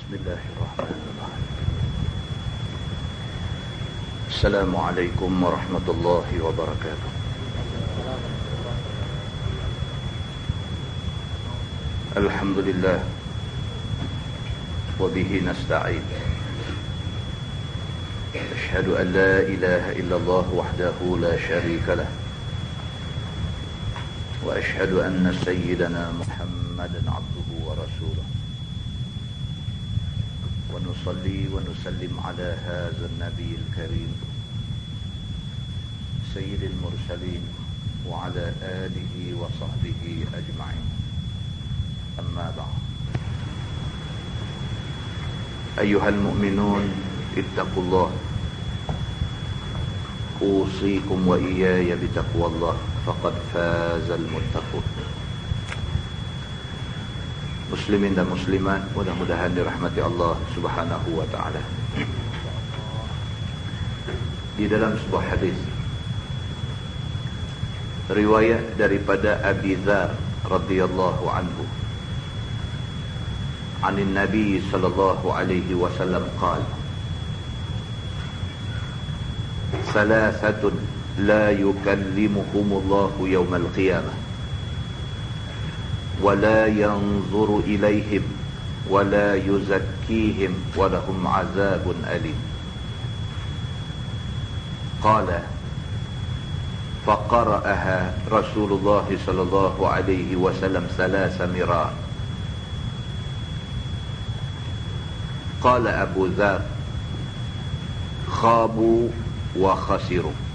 Bismillahirrahmanirrahim. Assalamualaikum warahmatullahi wabarakatuh. Alhamdulillah wa bihi nasta'in. Ashhadu an la ilaha illallah wahdahu la syarika lah. Wa ashhadu anna sayyidana Muhammadan abduhu wa rasuluh. ونصلي ونسلم على هذا النبي الكريم سيد المرسلين وعلى آله وصحبه أجمعين. أما بعد، أيها المؤمنون اتقوا الله، أوصيكم وإياي بتقوى الله، فقد فاز المتقون. Muslimin dan muslimat, mudah-mudahan dirahmati Allah Subhanahu wa taala. Di dalam sebuah hadis riwayat daripada Abi Dzar radhiyallahu anhu, anin Nabi sallallahu alaihi wasallam qala: "Thalathatun la yukallimuhumullahu yawmal qiyamah ولا ينظر إليهم ولا يزكيهم ولهم عذاب أليم." قال: فقرأها رسول الله صلى الله عليه وسلم 3 مرات. قال أبو ذر: خابوا وخسروا.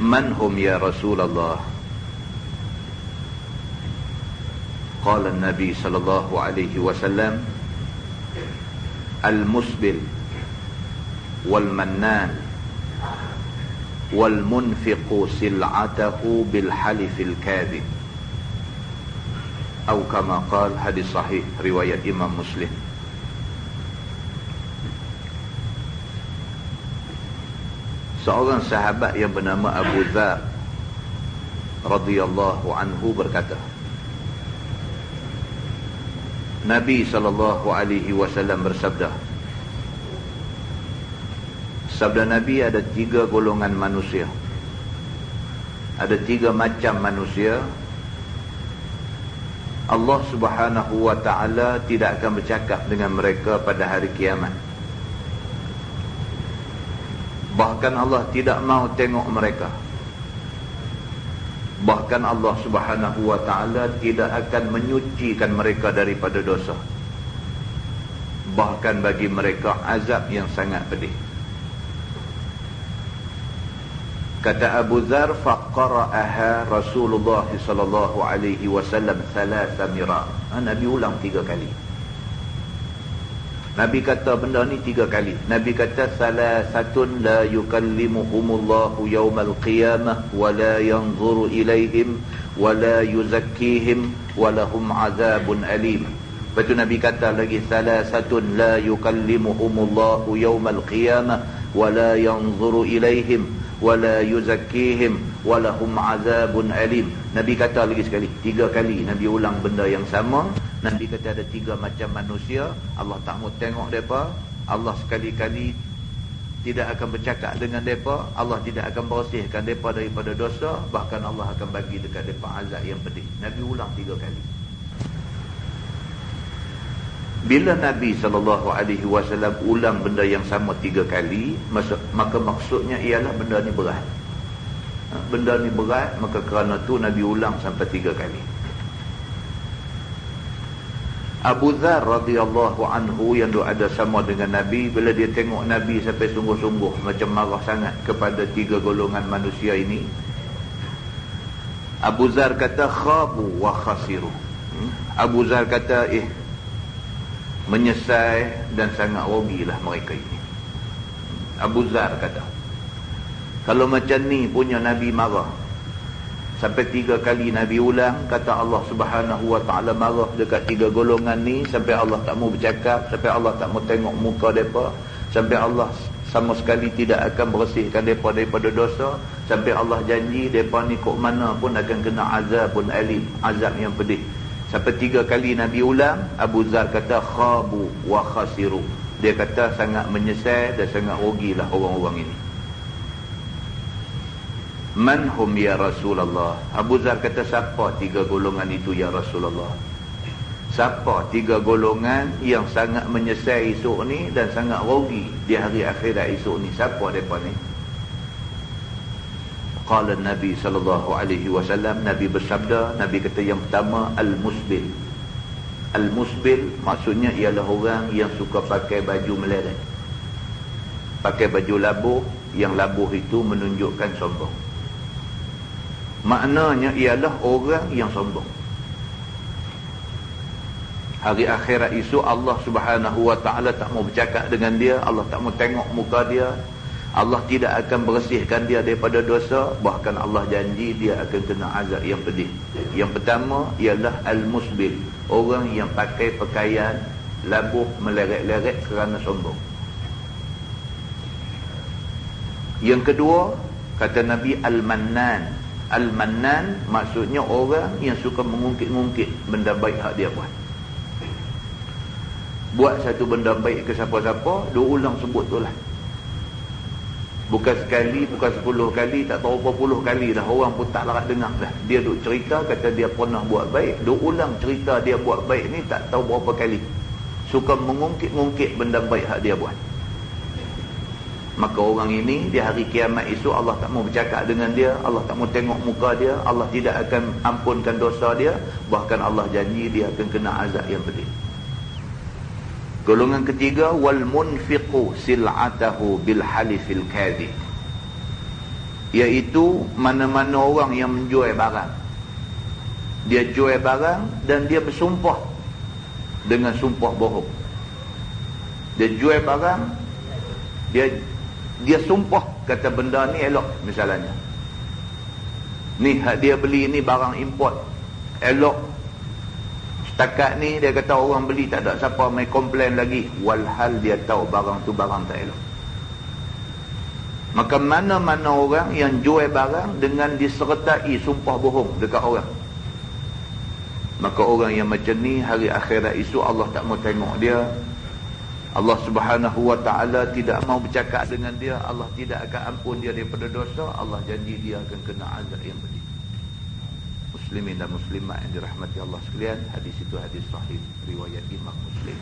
من هم يا رسول الله؟ قال النبي صلى الله عليه وسلم: المسبل والمنان والمنفق سلعته بالحلف الكاذب، أو كما قال. Hadis sahih riwayat Imam Muslim. Seorang sahabat yang bernama Abu Dzar radhiyallahu anhu berkata, Nabi sallallahu alaihi wasallam bersabda, sabda Nabi, ada 3 golongan manusia, ada 3 macam manusia. Allah Subhanahu wa taala tidak akan bercakap dengan mereka pada hari kiamat. Bahkan Allah tidak mau tengok mereka. Bahkan Allah Subhanahu wa ta'ala tidak akan menyucikan mereka daripada dosa. Bahkan bagi mereka azab yang sangat pedih. Kata Abu Dzar, faqara'aha Rasulullah sallallahu alaihi wasallam 3 mirat. Nabi ulang 3 kali. Nabi kata benda ni 3 kali. Nabi kata, thalathatun la yukallimuhumullahu yawmal qiyamah wa la yanzuru ilaihim wa la yuzakkihim wa lahum azabun alim. Lepas tu Nabi kata lagi, thalathatun la yukallimuhumullahu yawmal qiyamah wa la yanzuru ilaihim wa la yuzakkihim wa lahum azabun alim. Nabi kata lagi sekali, 3 kali Nabi ulang benda yang sama. Nabi kata ada 3 macam manusia, Allah tak mau tengok mereka, Allah sekali-kali tidak akan bercakap dengan mereka, Allah tidak akan bersihkan mereka daripada dosa, bahkan Allah akan bagi dekat mereka azab yang pedih. Nabi ulang 3 kali. Bila Nabi SAW ulang benda yang sama 3 kali, maka maksudnya ialah benda ni berat. Benda ni berat, maka kerana tu Nabi ulang sampai 3 kali. Abu Dzar radhiyallahu anhu yang ada sama dengan Nabi, bila dia tengok Nabi sampai sungguh-sungguh macam marah sangat kepada 3 golongan manusia ini, Abu Dzar kata, khabu wa khasiru. Abu Dzar kata, menyesal dan sangat rugilah mereka ini. Abu Dzar kata, kalau macam ni punya Nabi marah sampai 3 kali Nabi ulang, kata Allah Subhanahu wa ta'ala marah dekat 3 golongan ni, sampai Allah tak mau bercakap, sampai Allah tak mau tengok muka mereka, sampai Allah sama sekali tidak akan bersihkan mereka daripada dosa, sampai Allah janji mereka ni kok mana pun akan kena azab pun alim, azab yang pedih. Sampai 3 kali Nabi ulang, Abu Zar kata khabu wa khasiru. Dia kata sangat menyesal dan sangat rugilah orang-orang ini. Man hum ya Rasulullah? Abu Zar kata, siapa 3 golongan itu ya Rasulullah? Siapa 3 golongan yang sangat menyesal esok ni dan sangat rugi di hari akhirat esok ni? Siapa mereka ni? Qala Nabi sallallahu alaihi wasallam, Nabi bersabda, Nabi kata yang pertama al-musbil. Al-musbil maksudnya ialah orang yang suka pakai baju meleret. Pakai baju labuh, yang labuh itu menunjukkan sombong. Maknanya ialah orang yang sombong. Hari akhirat esok Allah Subhanahu wa taala tak mau bercakap dengan dia, Allah tak mau tengok muka dia. Allah tidak akan bersihkan dia daripada dosa, bahkan Allah janji dia akan kena azab yang pedih. Yang pertama ialah al-musbil, orang yang pakai pakaian labuh meleret-leret kerana sombong. Yang kedua, kata Nabi, al-mannan. Al-mannan maksudnya orang yang suka mengungkit-ungkit benda baik hak dia buat. Buat satu benda baik ke siapa-siapa, dia ulang sebut tu lah. Bukan sekali, bukan 10 kali, tak tahu berapa puluh kali dah. Orang pun tak larat dengar dah. Dia duk cerita, kata dia pernah buat baik. Duk ulang cerita dia buat baik ni tak tahu berapa kali. Suka mengungkit-ungkit benda baik hak dia buat. Maka orang ini di hari kiamat esok Allah tak mau bercakap dengan dia, Allah tak mau tengok muka dia, Allah tidak akan ampunkan dosa dia, bahkan Allah janji dia akan kena azab yang pedih. Golongan ketiga, wal munfiqu sil'atahu bil halifil kadhib, iaitu mana-mana orang yang menjual barang, dia jual barang dan dia bersumpah dengan sumpah bohong. Dia jual barang, dia sumpah kata benda ni elok, misalnya ni hak dia beli ni barang import elok, setakat ni dia kata orang beli tak ada siapa mai komplain lagi, walhal dia tahu barang tu barang tak elok. Maka mana-mana orang yang jual barang dengan disertai sumpah bohong dekat orang, maka orang yang macam ni hari akhirat esok Allah tak mau tengok dia, Allah Subhanahu wa ta'ala tidak mau bercakap dengan dia, Allah tidak akan ampun dia daripada dosa, Allah janji dia akan kena azab yang pedih. Muslimin dan muslimat yang dirahmati Allah sekalian, hadis itu hadis sahih riwayat Imam Muslim.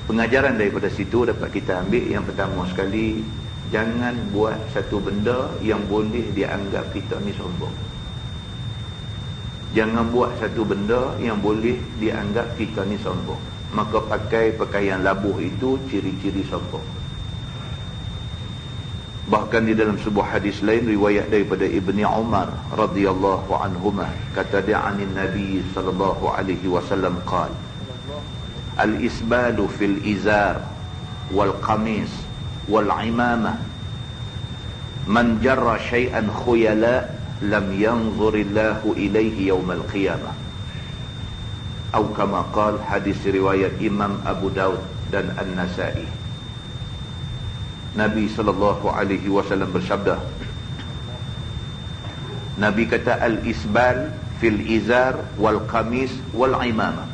Pengajaran daripada situ dapat kita ambil, yang pertama sekali, jangan buat satu benda yang boleh dianggap kita ni sombong. Jangan buat satu benda yang boleh dianggap kita ni sombong. Maka pakai pakaian labuh itu ciri-ciri sombong. Bahkan di dalam sebuah hadis lain riwayat daripada Ibni Umar radhiyallahu anhuma, kata dia anin Nabi sallallahu alaihi wasallam qala, al-isbalu fil izar wal qamis wal imamah man jarra syai'an khuyala lam yanzurillahu ilaihi yaumal qiyamah. Atau kama qala, hadis riwayat Imam Abu Daud dan An-Nasai. Nabi sallallahu alaihi wasallam bersabda, Nabi kata al-isbal fil izar wal qamis wal imamah,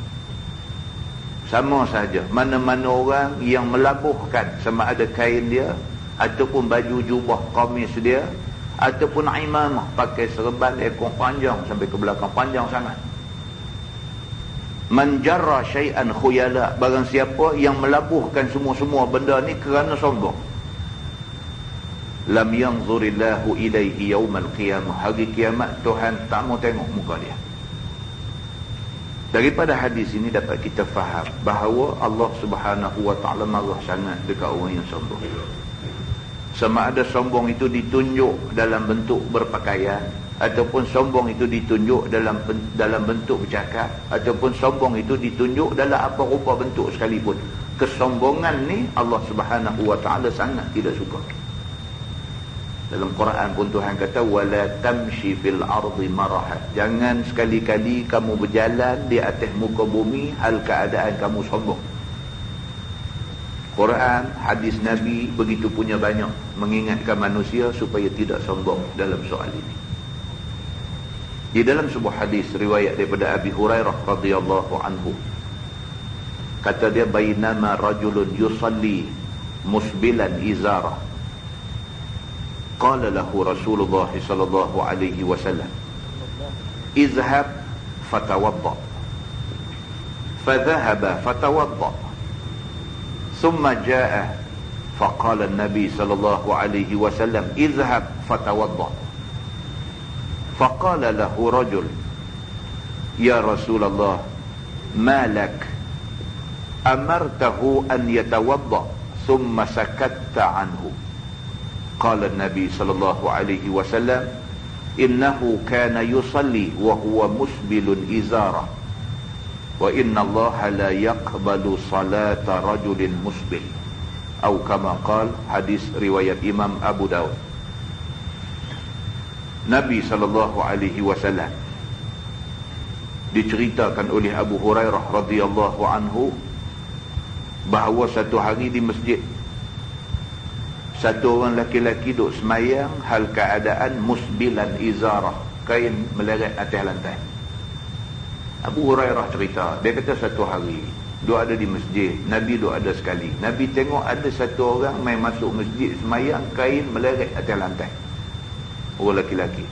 sama saja mana-mana orang yang melabuhkan sama ada kain dia ataupun baju jubah qamis dia ataupun imamah, pakai serban ekor panjang sampai ke belakang panjang sangat. Man jarra syai'an khuyala, barang siapa yang melabuhkan semua-semua benda ni kerana sombong, lam yanzurillahu ilaihi yaumal qiyamah, hari kiamat Tuhan tak mau tengok muka dia. Daripada hadis ini dapat kita faham bahawa Allah Subhanahu wa ta'ala marah sangat dekat orang yang sombong. Sama ada sombong itu ditunjuk dalam bentuk berpakaian, ataupun sombong itu ditunjuk dalam bentuk bercakap, ataupun sombong itu ditunjuk dalam apa rupa bentuk sekalipun. Kesombongan ni Allah Subhanahu wa ta'ala sangat tidak suka. Dalam Quran pun Tuhan kata wala tamshi fil ardi maraha, jangan sekali-kali kamu berjalan di atas muka bumi hal keadaan kamu sombong. Quran, hadis Nabi begitu punya banyak mengingatkan manusia supaya tidak sombong dalam soal ini. Di dalam sebuah hadis riwayat daripada Abi Hurairah radhiyallahu anhu, kata dia, bainama rajulun yusalli musbilan izarah, qala lahu Rasulullah sallallahu alaihi wasallam, izhab fatawadda. Fadhahaba fatawadda. Thumma jaa faqala an-nabi sallallahu alaihi wasallam, izhab fatawadda. Faqala lahu rajul, ya Rasulullah, ma lak amartahu an yatawadda thumma sakatta anhu. Qala an-nabi sallallahu alaihi wasallam, innahu kana yusalli wa huwa musbilun izarah, wa inna Allah la yaqbalu salata rajulin musbil, atau kama qala. Hadis riwayat Imam Abu Daud. Nabi sallallahu alaihi wasallam diceritakan oleh Abu Hurairah radhiyallahu anhu bahawa satu hari di masjid, satu orang laki-laki duk semayang hal keadaan musbilan izarah, kain meleret atas lantai. Abu Hurairah cerita, dia kata satu hari duk ada di masjid, Nabi duk ada sekali, Nabi tengok ada satu orang main masuk masjid semayang kain meleret atas lantai, orang laki-laki.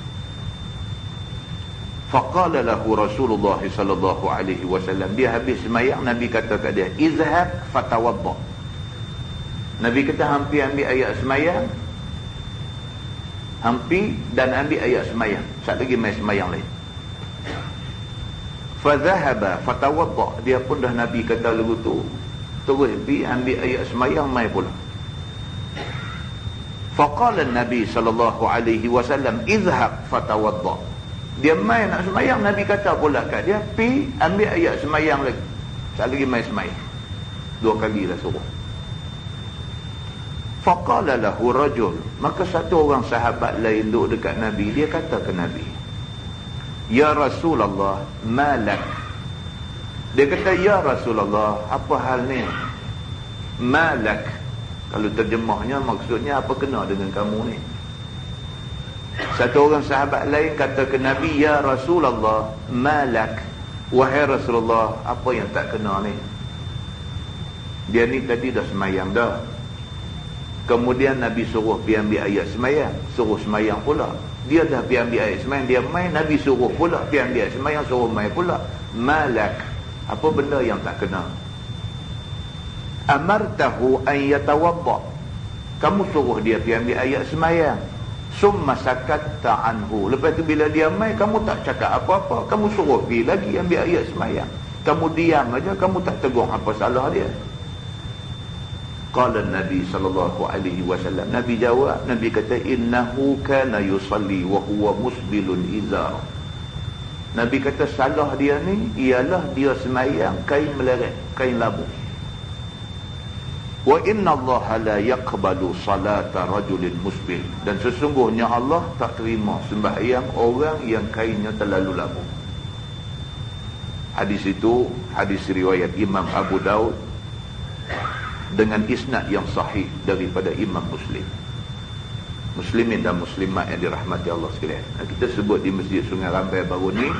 Faqala lahu Rasulullah sallallahu alaihi wasallam, dia habis semayang, Nabi kata kat dia, izhab fatawadda. Nabi kata hampir ambil ayat semayang, hampir dan ambil ayat semayang, sat lagi main semayang lain. Fadhahaba fatawadda, dia pun dah Nabi kata lagu tu, terus pergi ambil ayat semayang main pula. Faqala Nabi sallallahu alaihi wasallam, izhab fatawadda. Dia main nak semayang, Nabi kata pula kat dia, pi ambil ayat semayang lagi, tak lagi main semayang. Dua kali dah suruh. Faqala lahu rajul, maka satu orang sahabat lain duduk dekat Nabi, dia kata ke Nabi, ya Rasulullah, malak. Dia kata, ya Rasulullah, apa hal ni? Malak, kalau terjemahnya maksudnya apa kena dengan kamu ni? Satu orang sahabat lain kata ke Nabi, ya Rasulullah, malak. Wahai Rasulullah, apa yang tak kena ni? Dia ni tadi dah semayang dah, kemudian Nabi suruh pergi ambil ayat semayang, suruh semayang pula. Dia dah pergi ambil ayat semayang, dia main, Nabi suruh pula pergi ambil ayat semayang, suruh main pula. Malak, apa benda yang tak kena? Amartahu an yatawadda, kamu suruh dia pergi ambil ayat semayang, summa sakatta anhu, lepas tu bila dia main kamu tak cakap apa-apa, kamu suruh pergi lagi ambil ayat semayang, kamu diam aja, kamu tak tegur apa salah dia. Qala Nabi sallallahu alaihi wasallam, Nabi jawab, Nabi kata, innahu kana yusalli wa huwa musbilun izar. Nabi kata salah dia ni ialah dia semayang kain meleret, kain labu. Wa inna Allah la yaqbalu salata rajulin musbil, dan sesungguhnya Allah tak terima sembahyang orang yang kainnya terlalu labu. Hadis itu hadis riwayat Imam Abu Daud dengan isnad yang sahih daripada Imam Muslim. Muslimin dan muslimat yang dirahmati Allah sekalian, kita sebut di Masjid Sungai Rambai baru ni,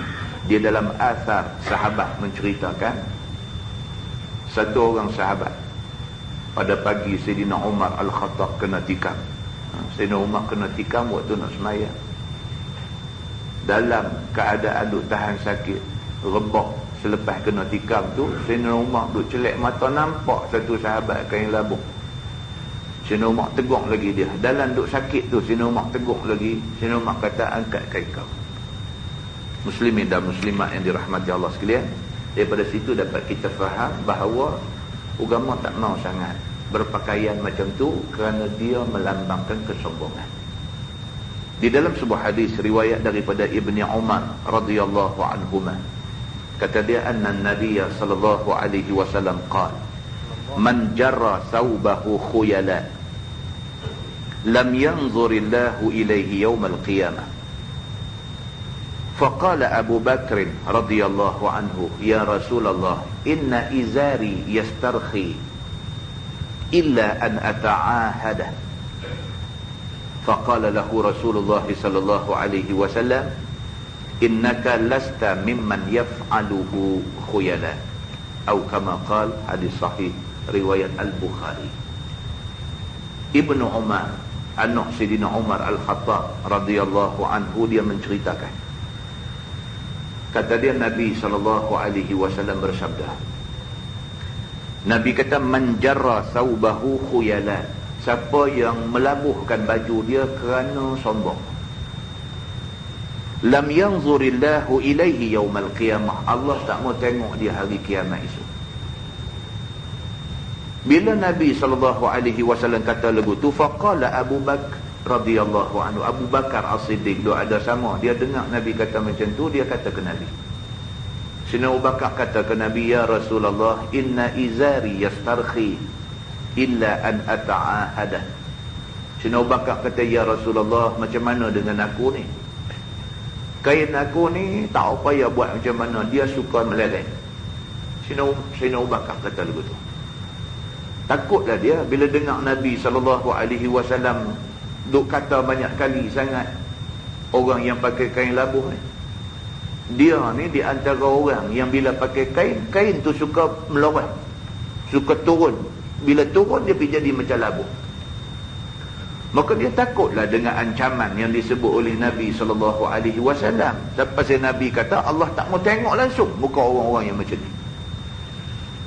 dia dalam asar sahabat menceritakan satu orang sahabat pada pagi Sayyidina Umar Al-Khattab kena tikam. Sayyidina Umar kena tikam waktu nak semayang, dalam keadaan duk tahan sakit, rebah. Selepas kena tikam tu, Sayyidina Umar duk celak mata, nampak satu sahabat kain labu. Sayyidina Umar tegur lagi dia, dalam duk sakit tu Sayyidina Umar tegur lagi. Sayyidina Umar kata, angkat kain kau. Muslimin dan muslimat yang dirahmati Allah sekalian, daripada situ dapat kita faham bahawa agama tak mau sangat berpakaian macam tu kerana dia melambangkan kesombongan. Di dalam sebuah hadis riwayat daripada Ibni Umar radhiyallahu anhuma, kata dia, anna Nabiya sallallahu alaihi wasallam qala, man jarra thawbahu khuyala lam yanzurillahu ilaihi yawmal qiyamah. Faqala Abu Bakr radhiyallahu anhu, ya Rasulullah, inna izari yastarkhi illa an ata'ahada. Faqala lahu Rasulullah sallallahu alaihi wasallam, innaka lasta mimman yaf'aluhu khuyala, atau kama qala, hadis sahih riwayat Al-Bukhari. Ibnu Umar, anak Sayyidina Umar Al-Khattab radhiyallahu anhu, dia menceritakan, kata dia, Nabi SAW bersabda, Nabi kata, man jarra thawbahu khuyala, siapa yang melabuhkan baju dia kerana sombong, lam yanzurillahu ilaihi yaumal qiyamah, Allah tak mau tengok dia hari kiamat esok. Bila Nabi SAW kata lagu tu, faqala Abu Bakar radhiyallahu anhu, Abu Bakar As-Siddiq, dia ada sama, dia dengar Nabi kata macam tu, dia kata ke Nabi, Sayyidina Abu Bakar kata ke Nabi, ya Rasulullah, inna izari yastarkhi illa an ata'ahadah. Sayyidina Abu Bakar kata, ya Rasulullah, macam mana dengan aku ni? Kain aku ni tak payah buat macam mana, dia suka meleleh. Sayyidina Abu Bakar kata begitu. Takutlah dia bila dengar Nabi SAW duk kata banyak kali sangat orang yang pakai kain labuh ni. Dia ni di antara orang yang bila pakai kain tu suka melorot, suka turun. Bila turun dia pergi jadi macam labuh. Maka dia takutlah dengan ancaman yang disebut oleh Nabi SAW. Lepas Nabi kata, Allah tak mau tengok langsung muka orang-orang yang macam ni.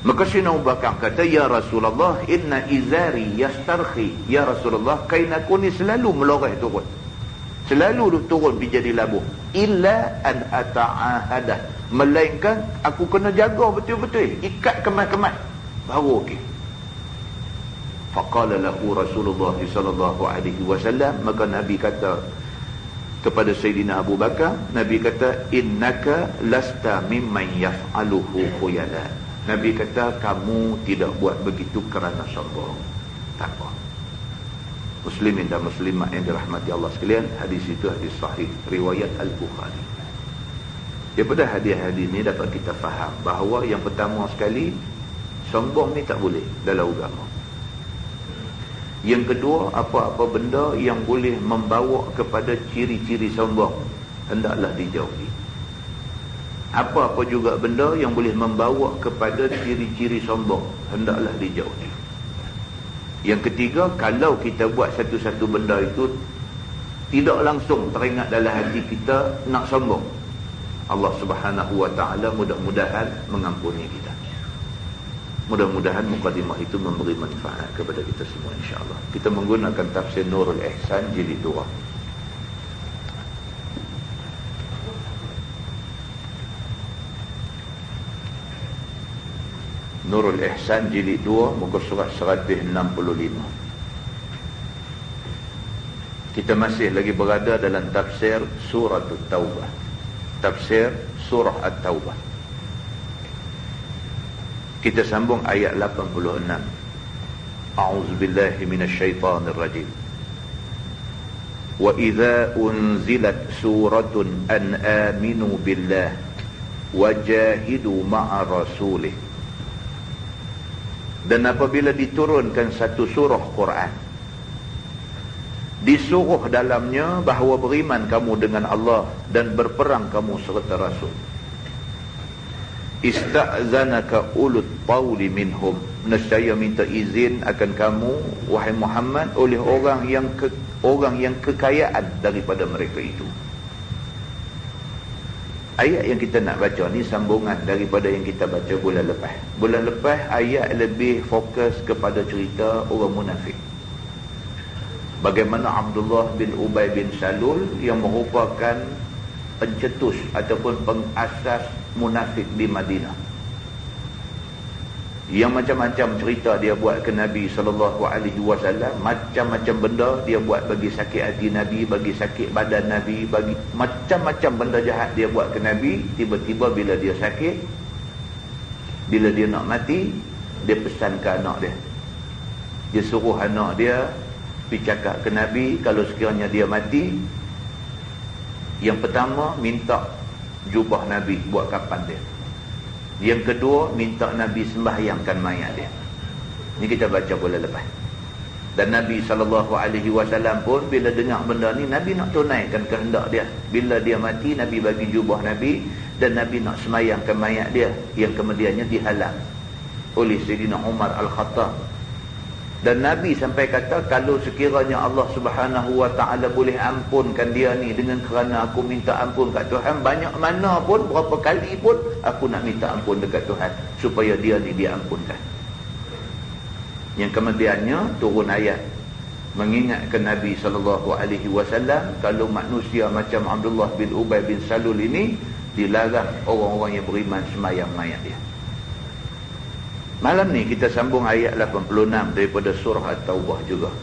Maka Sayyidina Abu Bakar kata, ya Rasulullah, inna izari yastarkhi, ya Rasulullah, kain aku ni selalu melorot turun, selalu turun pergi jadi labuh, illa an ata'ahadah, melainkan aku kena jaga betul-betul, ikat kemat-kemat baru okey. Faqala lahu Rasulullah sallallahu alaihi wasallam, maka Nabi kata kepada Sayyidina Abu Bakar, Nabi kata, innaka lasta mimman yaf'aluhu khuyala. Nabi kata, kamu tidak buat begitu kerana sombong. Tak apa. Muslimin dan muslimat yang dirahmati Allah sekalian, hadis itu hadis sahih riwayat Al-Bukhari. Daripada hadis-hadis ini dapat kita faham bahawa yang pertama sekali, sombong ni tak boleh dalam agama. Yang kedua, apa-apa benda yang boleh membawa kepada ciri-ciri sombong, hendaklah dijauhi. Apa-apa juga benda yang boleh membawa kepada ciri-ciri sombong, hendaklah dijauhi. Yang ketiga, kalau kita buat satu-satu benda itu tidak langsung teringat dalam hati kita nak sombong, Allah Subhanahu wa ta'ala mudah-mudahan mengampuni kita. Mudah-mudahan mukadimah itu memberi manfaat kepada kita semua, insya-Allah. Kita menggunakan tafsir Nurul Ihsan jilid 2. Nurul Ihsan jilid 2 muka surat 165. Kita masih lagi berada dalam tafsir surah At-Taubah. Tafsir surah At-Taubah. Kita sambung ayat 86. A'udzubillahi minasyaitanir rajim. Wa idza unzilat suratun an aminu billah wajahidu ma'a rasulih. Dan apabila diturunkan satu surah Quran, disuruh dalamnya bahawa beriman kamu dengan Allah dan berperang kamu serta Rasul. Ista'zanaka ulut tawli minhum, nescaya minta izin akan kamu wahai Muhammad oleh orang yang kekayaan daripada mereka itu. Ayat yang kita nak baca ni sambungan daripada yang kita baca bulan lepas. Bulan lepas ayat lebih fokus kepada cerita orang munafik. Bagaimana Abdullah bin Ubay bin Salul yang merupakan pencetus ataupun pengasas munafik di Madinah, yang macam-macam cerita dia buat ke Nabi SAW, macam-macam benda dia buat bagi sakit hati Nabi, bagi sakit badan Nabi, bagi macam-macam benda jahat dia buat ke Nabi. Tiba-tiba bila dia sakit, bila dia nak mati, dia pesan ke anak dia, dia suruh anak dia pergi cakap ke Nabi, kalau sekiranya dia mati, yang pertama minta jubah Nabi buat kapan dia. Yang kedua, minta Nabi sembahyangkan mayat dia. Ini kita baca bulan lepas. Dan Nabi SAW pun bila dengar benda ni, Nabi nak tunaikan kehendak dia. Bila dia mati, Nabi bagi jubah Nabi, dan Nabi nak semayangkan mayat dia, yang kemudiannya dihalang oleh Sayyidina Umar Al-Khattab. Dan Nabi sampai kata, kalau sekiranya Allah Subhanahu Wa Ta'ala boleh ampunkan dia ni dengan kerana aku minta ampun kat Tuhan, banyak mana pun, berapa kali pun aku nak minta ampun dekat Tuhan supaya dia ni diampunkan. Yang kemudiannya turun ayat mengingatkan Nabi SAW, kalau manusia macam Abdullah bin Ubay bin Salul ini, dilarang orang-orang yang beriman semayang mayat dia. Malam ni kita sambung ayat 86 daripada surah At-Taubah juga.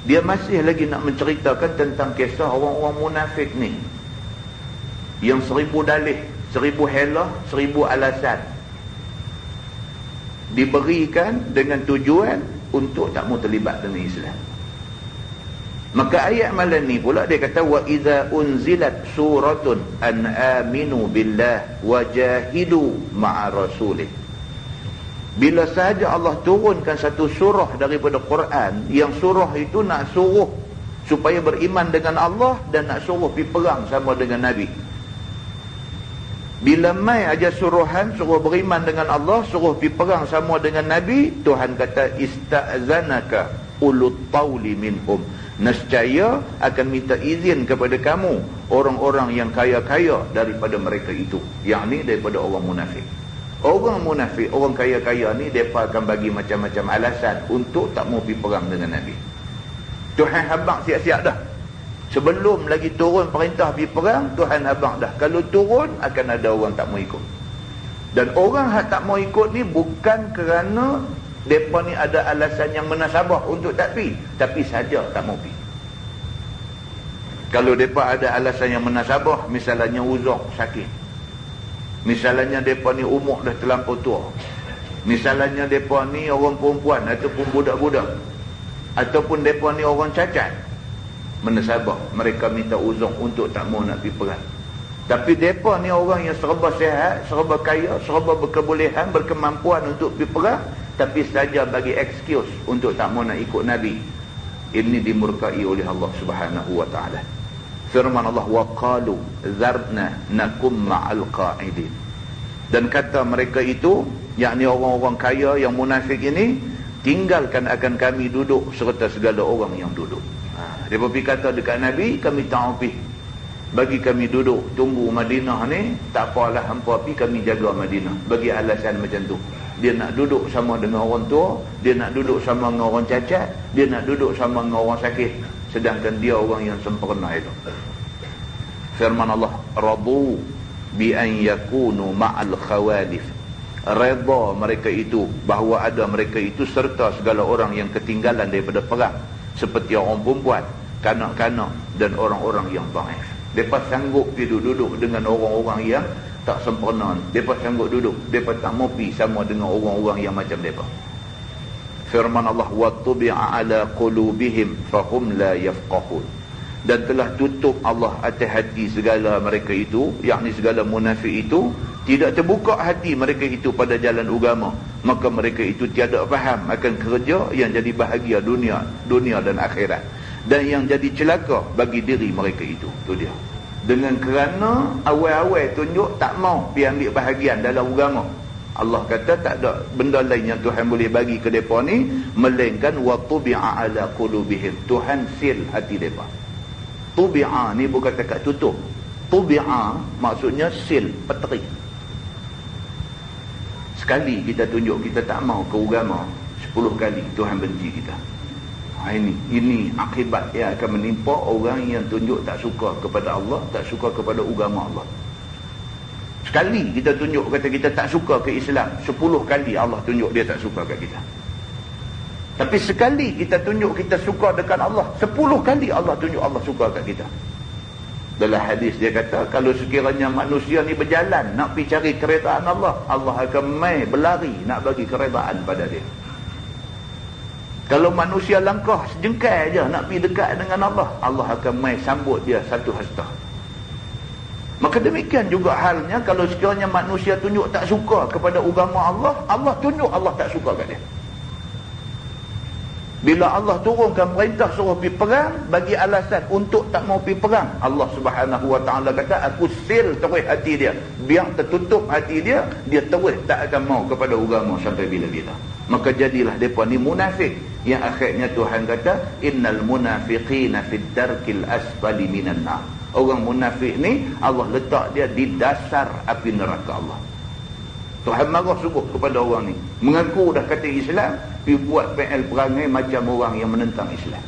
Dia masih lagi nak menceritakan tentang kisah orang-orang munafik ni, yang 1000 dalih, 1000 helah, 1000 alasan diberikan dengan tujuan untuk tak mau terlibat dengan Islam. Maka ayat malam ni pula dia kata, wa idza unzilat suratun an aminu billah wajahidu ma'a rasulih. Bila sahaja Allah turunkan satu surah daripada Quran, yang surah itu nak suruh supaya beriman dengan Allah dan nak suruh pergi perang sama dengan Nabi. Bila mai aja suruhan suruh beriman dengan Allah, suruh pergi perang sama dengan Nabi, Tuhan kata ista'zanaka ulut tauli minhum. Nescaya akan minta izin kepada kamu orang-orang yang kaya-kaya daripada mereka itu. Yang ni daripada orang munafik. Orang munafik, orang kaya-kaya ni, mereka akan bagi macam-macam alasan untuk tak mau pergi perang dengan Nabi. Tuhan habaq siap-siap dah. Sebelum lagi turun perintah pergi perang, Tuhan habaq dah. Kalau turun, akan ada orang tak mau ikut. Dan orang yang tak mau ikut ni bukan kerana mereka ni ada alasan yang menasabah untuk tak pergi, tapi saja tak mau pergi. Kalau mereka ada alasan yang menasabah, misalnya uzur, sakit. Misalnya mereka ni umur dah terlampau tua. Misalnya mereka ni orang perempuan ataupun budak-budak. Ataupun mereka ni orang cacat. Menasabah, mereka minta uzur untuk tak mau nak pergi perang. Tapi mereka ni orang yang serba sihat, serba kaya, serba berkebolehan, berkemampuan untuk pergi perang, tapi saja bagi excuse untuk tak mau nak ikut Nabi. Ini dimurkai oleh Allah Subhanahu Wa Ta'ala. Firman Allah, wa qalu zarna nakum ma'al qa'idin. Dan kata mereka itu, yakni orang-orang kaya yang munafik ini, tinggalkan akan kami duduk serta segala orang yang duduk. Dia pergi kata dekat Nabi, kami tak pergi, bagi kami duduk tunggu Madinah ni, tak apalah hampa pergi, kami jaga Madinah. Bagi alasan macam tu. Dia nak duduk sama dengan orang tua, dia nak duduk sama dengan orang cacat, dia nak duduk sama dengan orang sakit, sedangkan dia orang yang sempurna itu. Firman Allah, radu bi an yakunu ma'al khawalif. Redha mereka itu bahawa ada mereka itu serta segala orang yang ketinggalan daripada perang, seperti orang perempuan, kanak-kanak dan orang-orang yang dhaif. Mereka sanggup duduk dengan orang-orang yang tak sempurna. Mereka sanggup duduk. Mereka tak mau pergi sama dengan orang-orang yang macam mereka. Firman Allah, wa tubi'a ala qulubihim fahum la yafqahun. Dan telah tutup Allah atas hati segala mereka itu, yakni segala munafik itu, tidak terbuka hati mereka itu pada jalan agama, maka mereka itu tiada faham akan kerja yang jadi bahagia dunia dan akhirat, dan yang jadi celaka bagi diri mereka itu. Tu dia. Dengan kerana awal-awal tunjuk tak mau pergi ambil bahagian dalam agama, Allah kata tak ada benda lain yang Tuhan boleh bagi ke mereka ni melainkan wa tubi'a ala qulubihim. Tuhan sil hati mereka. Tubi'a ni bukan cakap tutup. Tubi'a maksudnya sil, peteri. Sekali kita tunjuk kita tak mau ke agama, 10 kali Tuhan benci kita. Ini akibat yang akan menimpa orang yang tunjuk tak suka kepada Allah, tak suka kepada agama Allah. Sekali kita tunjuk kata kita tak suka ke Islam, 10 kali Allah tunjuk dia tak suka kat kita. Tapi sekali kita tunjuk kita suka dekat Allah, 10 kali Allah tunjuk Allah suka kat kita. Dalam hadis dia kata, kalau sekiranya manusia ni berjalan nak pergi cari keredaan Allah, Allah akan mai berlari nak bagi keredaan pada dia. Kalau manusia langkah sejengkal aja nak pergi dekat dengan Allah, Allah akan mai sambut dia satu hasta. Maka demikian juga halnya kalau sekiranya manusia tunjuk tak suka kepada agama Allah, Allah tunjuk Allah tak suka kat dia. Bila Allah turunkan perintah suruh pergi perang, bagi alasan untuk tak mau pergi perang, Allah Subhanahu Wa Taala kata, aku sil terus hati dia, biar tertutup hati dia, dia terus tak akan mau kepada agama sampai bila-bila. Maka jadilah mereka ni munafik, yang akhirnya Tuhan kata, innal munafiqina fid darkil asfali minan nar. Orang munafik ni Allah letak dia di dasar api neraka Allah. Tuhan marah sungguh kepada orang ni, mengaku dah kata Islam, pergi buat PL perangai macam orang yang menentang Islam.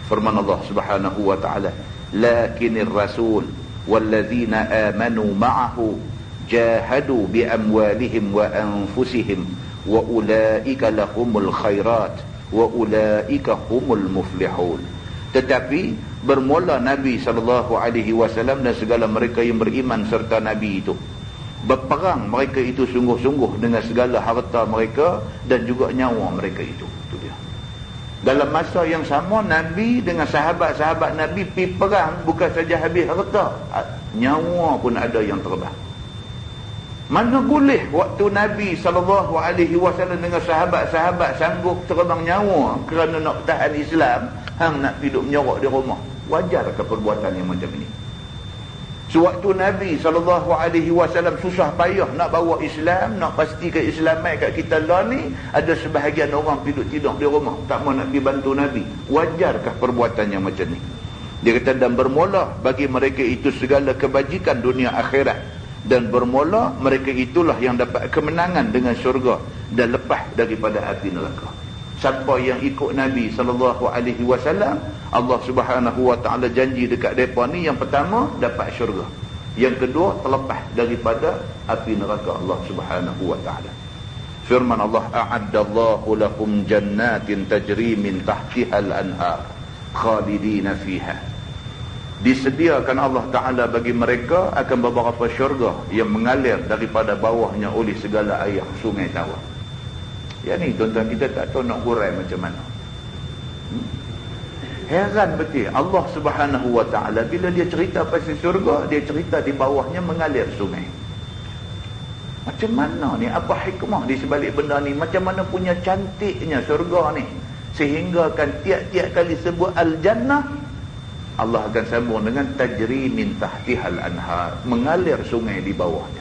Firman Allah Subhanahu Wa Taala, lakinir rasul walladzina amanu ma'ahu jahadu bi amwalihim wa anfusihim wa ulaika lahumul khairat wa ulaika humul muflihun. Tetapi bermula Nabi SAW dan segala mereka yang beriman serta Nabi itu berperang, mereka itu sungguh-sungguh dengan segala harta mereka dan juga nyawa mereka itu. Itu dia. Dalam masa yang sama, Nabi dengan sahabat-sahabat Nabi pergi perang, bukan saja habis harta, nyawa pun ada yang terbang. Mana boleh waktu Nabi SAW dengan sahabat-sahabat sanggup terbang nyawa kerana nak tahan Islam, hang nak hidup menyorok di rumah. Wajarkah perbuatan yang macam ini? Sewaktu Nabi SAW susah payah nak bawa Islam, nak pastikan Islam mai kat kita lah ni, ada sebahagian orang tidur di rumah, tak mau nak pergi bantu Nabi. Wajarkah perbuatan yang macam ni? Dia kata, dan bermula bagi mereka itu segala kebajikan dunia akhirat, dan bermula mereka itulah yang dapat kemenangan dengan syurga dan lepas daripada api neraka. Siapa yang ikut Nabi SAW, Allah Subhanahu Wa Taala janji dekat mereka ni, yang pertama dapat syurga, yang kedua terlepas daripada api neraka Allah Subhanahu Wa Taala. Firman Allah, a'addallahu lakum jannatin tajri min tahtiha al-anhar khalidina fiha. Disediakan Allah Ta'ala bagi mereka akan beberapa syurga yang mengalir daripada bawahnya oleh segala air sungai tawar. Ya ni tuan-tuan, kita tak tahu nak hurai macam mana. Heran betul Allah Subhanahu Wa Taala bila dia cerita pasal syurga, dia cerita di bawahnya mengalir sungai. Macam mana ni? Apa hikmah di sebalik benda ni? Macam mana punya cantiknya syurga ni, sehingga kan tiap-tiap kali sebut al-jannah, Allah akan sambung dengan tajri min tahtihal anhar, mengalir sungai di bawahnya.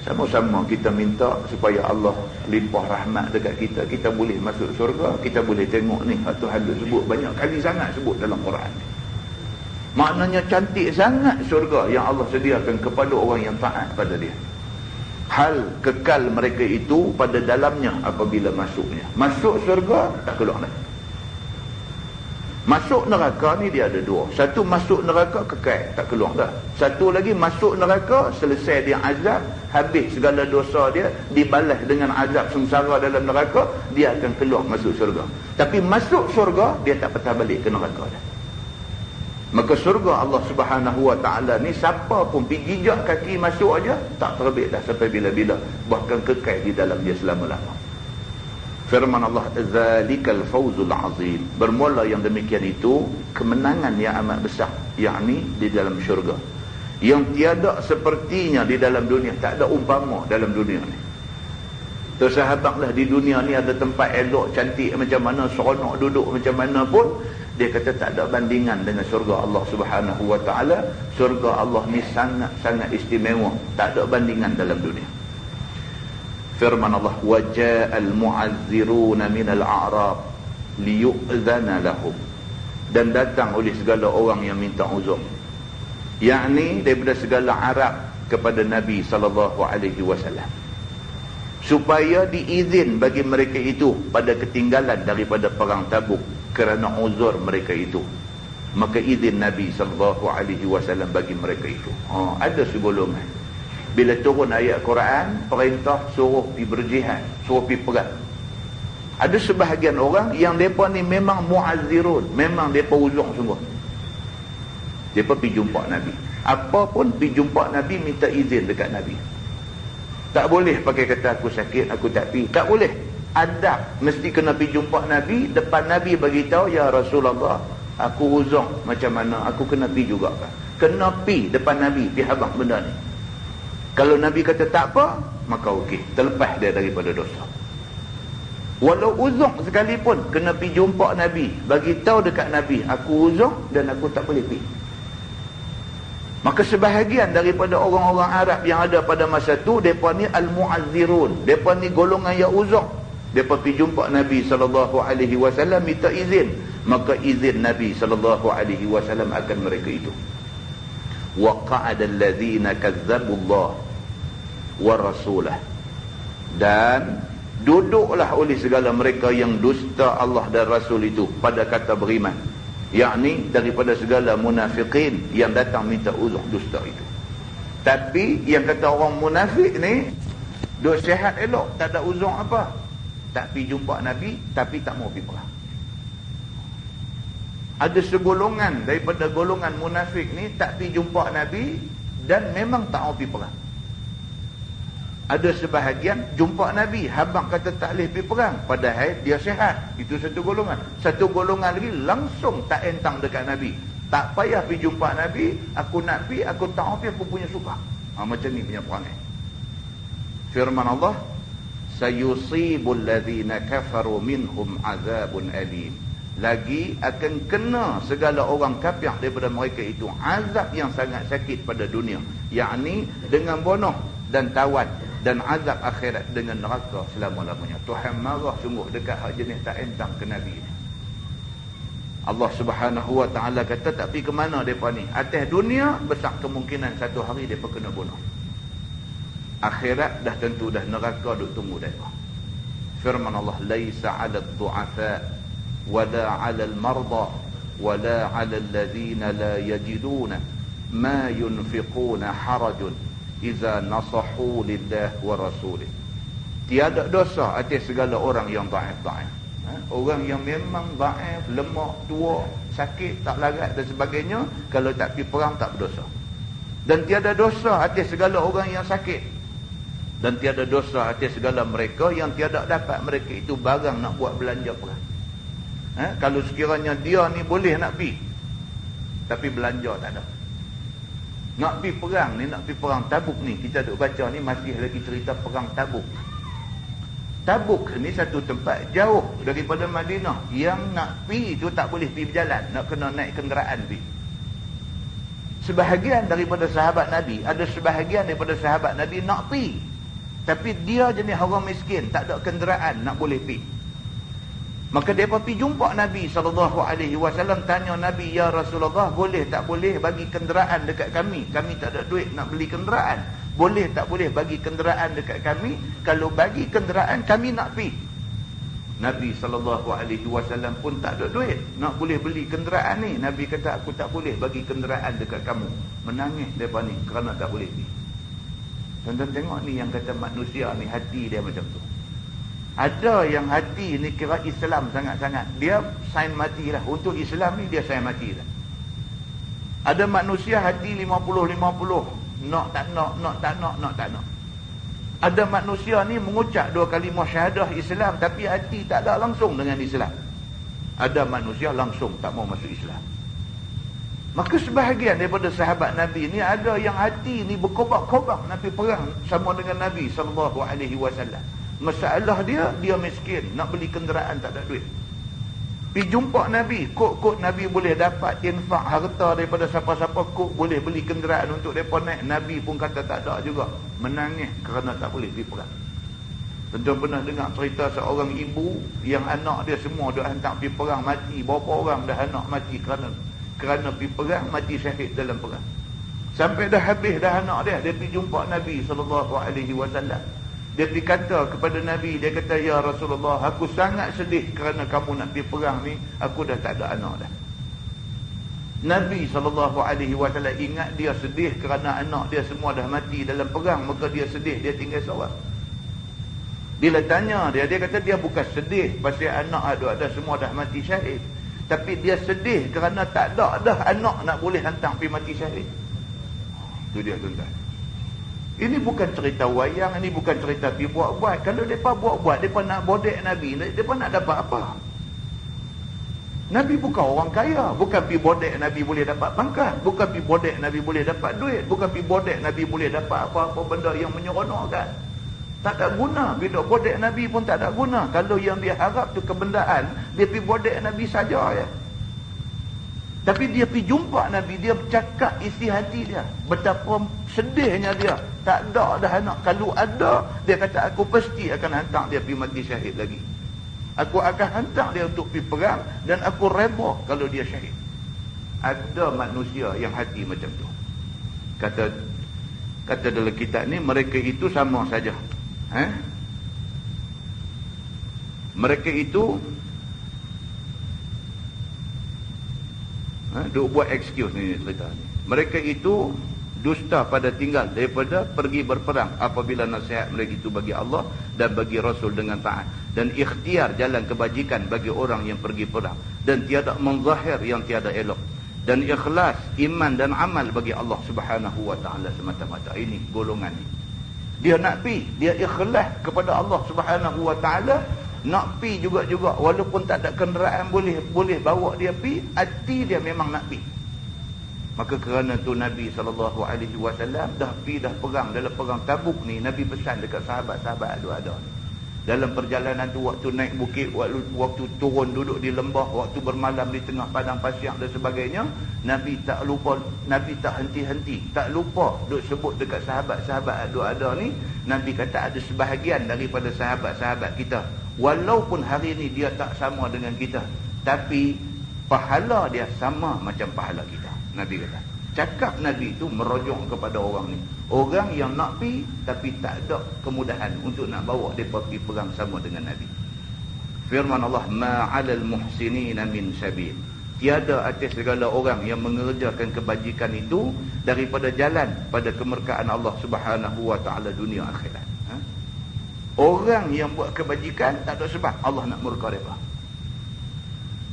Sama-sama kita minta supaya Allah limpah rahmat dekat kita, kita boleh masuk syurga, kita boleh tengok ni Tuhan sebut banyak kali sangat sebut dalam Quran ni. Maknanya cantik sangat syurga yang Allah sediakan kepada orang yang taat pada dia. Hal kekal mereka itu pada dalamnya apabila masuknya. Masuk syurga tak keluar dah. Masuk neraka ni dia ada dua. Satu, masuk neraka kekal, tak keluar dah. Satu lagi, masuk neraka, selesai dia azab, habis segala dosa dia, dibalas dengan azab sengsara dalam neraka, dia akan keluar masuk syurga. Tapi masuk syurga, dia tak patah balik ke neraka dah. Maka syurga Allah Subhanahu Wa Taala ni, siapa pun pergi jejak kaki masuk aja, tak terbit dah sampai bila-bila, bahkan kekal di dalam dia selama-lama. Firman Allah, zalikal fawzul azim. Bermula yang demikian itu kemenangan yang amat besar, yakni di dalam syurga, yang tiada sepertinya di dalam dunia. Tak ada umpama dalam dunia ni. Tersahabatlah di dunia ni ada tempat elok cantik macam mana, seronok duduk macam mana pun, dia kata tak ada bandingan dengan syurga Allah Subhanahu Wa Taala. Syurga Allah ni sangat-sangat istimewa, tak ada bandingan dalam dunia. Firman Allah, waja'al mu'azziruna minal a'rab liyu'zana lahum. Dan datang oleh segala orang yang minta uzur, yakni daripada segala Arab, kepada Nabi SAW, supaya diizin bagi mereka itu pada ketinggalan daripada perang Tabuk kerana uzur mereka itu. Maka izin Nabi SAW bagi mereka itu. Ada segolongan bila turun ayat Quran, perintah suruh pergi berjihad, suruh pergi perang. Ada sebahagian orang yang mereka ni memang mu'azzirun, memang mereka uzur sungguh. Mereka pergi jumpa Nabi. Apa pun pergi jumpa Nabi, minta izin dekat Nabi. Tak boleh pakai kata aku sakit, aku tak pergi. Tak boleh. Adab, mesti kena pergi jumpa Nabi. Depan Nabi bagi tahu, ya Rasulullah, aku uzur macam mana, aku kena pergi juga kan? Kena pergi depan Nabi, pergi habang benda ni. Kalau Nabi kata tak apa, maka okey, terlepas dia daripada dosa. Walau uzur sekalipun, kena pergi jumpa Nabi, bagi tahu dekat Nabi, aku uzur dan aku tak boleh pergi. Maka sebahagian daripada orang-orang Arab yang ada pada masa tu, mereka ni al-mu'azzirun, mereka ni golongan yang uzur. Mereka pergi jumpa Nabi SAW, minta izin, maka izin Nabi SAW akan mereka itu. وَقَعَدَ الَّذِينَ كَذَّبُوا اللَّهِ وَرَسُولَهِ, dan duduklah oleh segala mereka yang dusta Allah dan Rasul itu pada kata beriman, yakni daripada segala munafiqin yang datang minta uzur dusta itu. Tapi yang kata orang munafik ni duk sihat elok, tak ada uzur apa, tak pergi jumpa Nabi tapi tak mau pergi perang. Ada segolongan daripada golongan munafik ni tak pergi jumpa Nabi dan memang tak mau pergi perang. Ada sebahagian jumpa Nabi, habang kata tak boleh pergi perang, padahal dia sihat. Itu satu golongan. Satu golongan lagi langsung tak entang dekat Nabi, tak payah pergi jumpa Nabi, aku nak pergi, aku tak mau pergi, aku punya suka. Macam ni punya perangai. Firman Allah, sayusibul ladzina kafaru minhum azabun alim, lagi akan kena segala orang kafir daripada mereka itu azab yang sangat sakit pada dunia, yakni dengan bunuh dan tawan, dan azab akhirat dengan neraka selama-lamanya. Tuhan marah sungguh dekat hak jenis tak entang ke Nabi ni. Allah Subhanahu wa ta'ala kata, tak pergi ke mana mereka ni? Atas dunia besar kemungkinan satu hari mereka kena bunuh. Akhirat dah tentu dah neraka duk tunggu mereka. Firman Allah, laisa 'alal du'afa wala 'alal marda wala 'alal ladzina la yajiduna ma yunfiquna harajun iza nasahu lillah wa rasulih. Tiada dosa atas segala orang yang dhaif-dhaif. Orang yang memang dhaif, lemah, tua, sakit, tak larat dan sebagainya, kalau tak pergi perang tak berdosa. Dan tiada dosa atas segala orang yang sakit. Dan tiada dosa atas segala mereka yang tiada dapat mereka itu barang nak buat belanja perang. Kalau sekiranya dia ni boleh nak pergi, tapi belanja tak ada. Nak pergi perang ni, nak pergi perang Tabuk ni, kita duk baca ni masih lagi cerita perang Tabuk. Tabuk ni satu tempat jauh daripada Madinah, yang nak pergi tu tak boleh pergi berjalan, nak kena naik kenderaan pergi. Sebahagian daripada sahabat Nabi, ada sebahagian daripada sahabat Nabi nak pergi, tapi dia jenis orang miskin, tak ada kenderaan nak boleh pergi. Maka mereka pergi jumpa Nabi SAW, tanya Nabi, ya Rasulullah, boleh tak boleh bagi kenderaan dekat kami? Kami tak ada duit nak beli kenderaan. Boleh tak boleh bagi kenderaan dekat kami? Kalau bagi kenderaan, kami nak pergi. Nabi SAW pun tak ada duit nak boleh beli kenderaan ni. Nabi kata, aku tak boleh bagi kenderaan dekat kamu. Menangis mereka ni kerana tak boleh pergi. Tuan-tuan tengok ni yang kata manusia ni hati dia macam tu. Ada yang hati ni kira Islam sangat-sangat, dia sign mati lah. Untuk Islam ni dia sign mati lah. Ada manusia hati 50-50, nak tak nak, nak tak nak, nak tak nak. Ada manusia ni mengucap 2 kalimah syahadah Islam, tapi hati tak ada langsung dengan Islam. Ada manusia langsung tak mau masuk Islam. Maka sebahagian daripada sahabat Nabi ni ada yang hati ni berkobak-kobak nak pergi perang sama dengan Nabi SAW. Masalah dia miskin, nak beli kenderaan tak ada duit. Pergi jumpa Nabi, kok Nabi boleh dapat infak harta daripada siapa-siapa, kok boleh beli kenderaan untuk mereka naik. Nabi pun kata tak ada juga, menangis kerana tak boleh pergi perang. Tentu pernah dengar cerita seorang ibu yang anak dia semua dah hantar pergi perang, mati. Berapa orang dah anak mati kerana pergi perang, mati syahid dalam perang. Sampai dah habis dah anak dia pergi jumpa Nabi SAW. Dia pergi kata kepada Nabi, dia kata, ya Rasulullah, aku sangat sedih kerana kamu nak pergi perang ni, aku dah tak ada anak dah. Nabi SAW ingat dia sedih kerana anak dia semua dah mati dalam perang, maka dia sedih, dia tinggal seorang. Bila tanya dia kata dia bukan sedih pasal anak ada semua dah mati syahid, tapi dia sedih kerana tak ada dah anak nak boleh hantar pergi mati syahid. Itu dia, tuan-tuan. Ini bukan cerita wayang, ini bukan cerita pergi buat-buat. Kalau mereka buat-buat, mereka nak bodek Nabi, mereka nak dapat apa? Nabi bukan orang kaya, bukan pergi bodek Nabi boleh dapat pangkat, bukan pergi bodek Nabi boleh dapat duit, bukan pergi bodek Nabi boleh dapat apa-apa benda yang menyeronokkan. Tak ada guna. Bila bodek Nabi pun tak ada guna. Kalau yang dia harap tu kebendaan, dia pergi bodek Nabi saja ya. Tapi dia pergi jumpa Nabi, dia bercakap isi hati dia. Betapa sedihnya dia. Tak ada dah anak. Kalau ada, dia kata aku pasti akan hantar dia pergi mati syahid lagi. Aku akan hantar dia untuk pergi perang dan aku reda kalau dia syahid. Ada manusia yang hati macam tu. Kata dalam kitab ni, mereka itu sama saja. Mereka itu duk buat excuse ni cerita ni. Mereka itu dusta pada tinggal daripada pergi berperang apabila nasihat mereka itu bagi Allah dan bagi Rasul dengan taat, dan ikhtiar jalan kebajikan bagi orang yang pergi perang, dan tiada menzahir yang tiada elok, dan ikhlas iman dan amal bagi Allah Subhanahu wa taala semata-mata. Ini golongan ni. Dia nak pi, dia ikhlas kepada Allah Subhanahu wa taala, nak pi juga walaupun tak ada kenderaan boleh bawa dia pi, hati dia memang nak pi. Maka kerana tu Nabi SAW dah perang. Dalam perang Tabuk ni Nabi pesan dekat sahabat-sahabat ada. Dalam perjalanan tu, waktu naik bukit, waktu turun duduk di lembah, waktu bermalam di tengah padang pasir dan sebagainya, Nabi tak lupa, Nabi tak henti-henti, tak lupa duk sebut dekat sahabat-sahabat ada ni. Nabi kata ada sebahagian daripada sahabat-sahabat kita, walaupun hari ni dia tak sama dengan kita, tapi pahala dia sama macam pahala kita. Nabi kata, cakap Nabi itu merujuk kepada orang ni, orang yang nak pi tapi tak ada kemudahan untuk nak bawa mereka pergi perang sama dengan Nabi. Firman Allah, ma'alal muhsinina min sabil. Tiada atas segala orang yang mengerjakan kebajikan itu daripada jalan pada kemerkaan Allah Subhanahu wa taala dunia akhirat. Orang yang buat kebajikan tak ada sebab Allah nak murka mereka.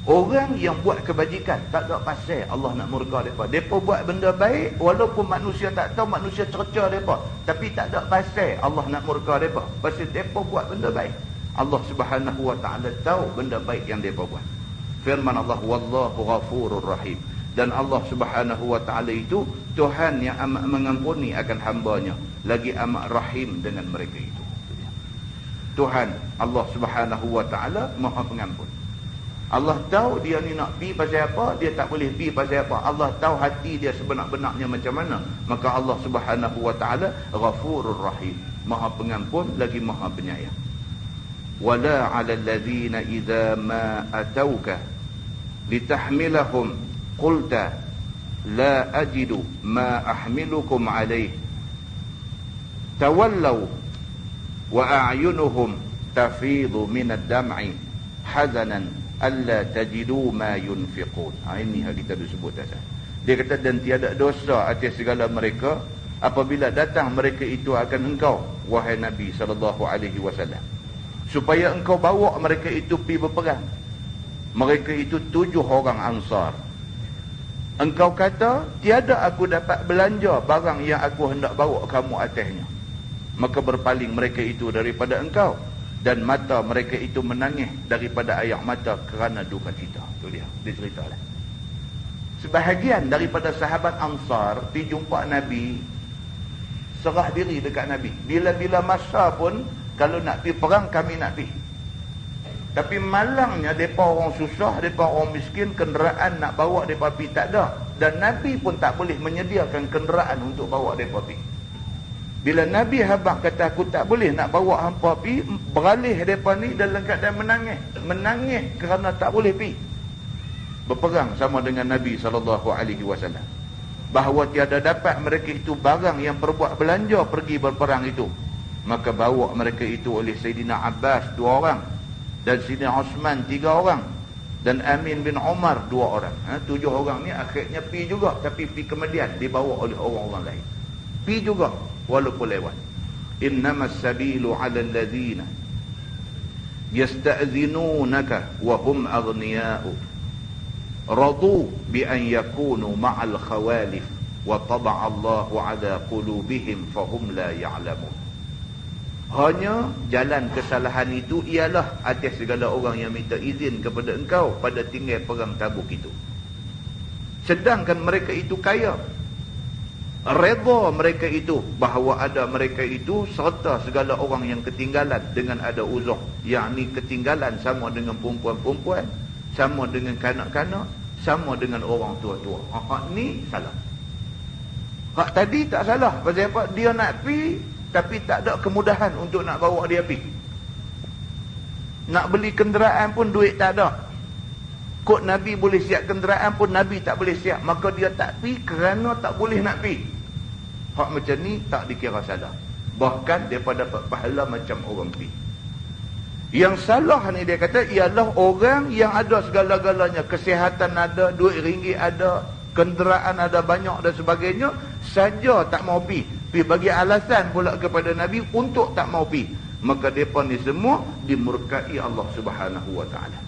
Orang yang buat kebajikan tak ada pasal Allah nak murka mereka. Mereka buat benda baik, walaupun manusia tak tahu, manusia cerca mereka, tapi tak ada pasal Allah nak murka mereka. Pasal mereka buat benda baik, Allah Subhanahu wa taala tahu benda baik yang mereka buat. Firman Allah, wallahu ghafurur rahim. Dan Allah Subhanahu wa taala itu Tuhan yang amat mengampuni akan hamba-Nya, lagi amat rahim dengan mereka itu. Tuhan Allah Subhanahu wa taala Maha Pengampun. Allah tahu dia ni nak pi pasal apa, dia tak boleh pi pasal apa. Allah tahu hati dia sebenar-benarnya macam mana. Maka Allah Subhanahu wa taala Ghafurur Rahim, Maha Pengampun lagi Maha Penyayang. Wala 'alal ladzina idza ma atauka litahmilahum qulta la ajidu ma ahmilukum alayhi tawallaw wa a'yunuhum tafidu minad dam'i hazanan alla tajidu ma yunfiqun. Ini yang kita disebut tadi. Dia kata, dan tiada dosa atas segala mereka apabila datang mereka itu akan engkau, wahai Nabi SAW, supaya engkau bawa mereka itu pergi berperang. Mereka itu 7 orang Ansar. Engkau kata, tiada aku dapat belanja barang yang aku hendak bawa kamu atasnya. Maka berpaling mereka itu daripada engkau, dan mata mereka itu menangis daripada air mata kerana duka cita. Itu dia cerita lah. Sebahagian daripada sahabat Ansar pergi jumpa Nabi, serah diri dekat Nabi. Bila-bila masa pun, kalau nak pergi perang, kami nak pergi. Tapi malangnya mereka orang susah, mereka orang miskin, kenderaan nak bawa mereka pergi tak ada. Dan Nabi pun tak boleh menyediakan kenderaan untuk bawa mereka pergi. Bila Nabi habaq kata aku tak boleh nak bawa hampa pergi, beralih mereka ni dalam keadaan menangis. Menangis kerana tak boleh pergi berperang sama dengan Nabi SAW. Bahawa tiada dapat mereka itu barang yang perbuat belanja pergi berperang itu. Maka bawa mereka itu oleh Sayyidina Abbas 2 orang, dan Sayyidina Osman 3 orang, dan Amin bin Umar 2 orang. 7 orang ni akhirnya pergi juga, tapi pergi kemudian dibawa oleh orang-orang lain. Pergi juga walaupun lewat. Innamas sabilu 'alal ladzina yasta'dzinunaka wa hum aghniya'u radu bi an yakunu ma'al khawalif wa taba'a Allahu 'ala qulubihim fahum la ya'lamun. Hanya jalan kesalahan itu ialah atas segala orang yang minta izin kepada engkau pada tinggal perang Tabuk itu. Sedangkan mereka itu kaya. Redha mereka itu bahawa ada mereka itu serta segala orang yang ketinggalan dengan ada uzur, yakni ketinggalan sama dengan perempuan-perempuan, sama dengan kanak-kanak, sama dengan orang tua-tua. Hak ni salah. Hak tadi tak salah. Pasal apa? Dia nak pi tapi tak ada kemudahan untuk nak bawa dia pi. Nak beli kenderaan pun duit tak ada. Kod Nabi boleh siap kenderaan pun Nabi tak boleh siap. Maka dia tak pi kerana tak boleh nak pi. Hak macam ni tak dikira salah. Bahkan daripada dapat pahala macam orang pi. Yang salah ni dia kata ialah orang yang ada segala-galanya. Kesihatan ada, duit ringgit ada, kenderaan ada banyak dan sebagainya, saja tak mau pi. Pi bagi alasan pula kepada Nabi untuk tak mau pi. Maka mereka ni semua dimurkai Allah Subhanahu Wa Taala.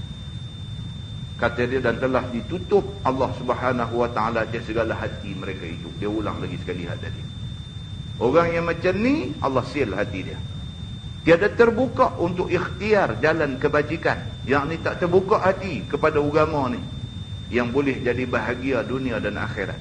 Kata dia, dan telah ditutup Allah Subhanahu Wa Taala atas segala hati mereka itu. Dia ulang lagi sekali hati tadi. Orang yang macam ni Allah seal hati dia. Tiada terbuka untuk ikhtiar jalan kebajikan. Yang ni tak terbuka hati kepada agama ni, yang boleh jadi bahagia dunia dan akhirat.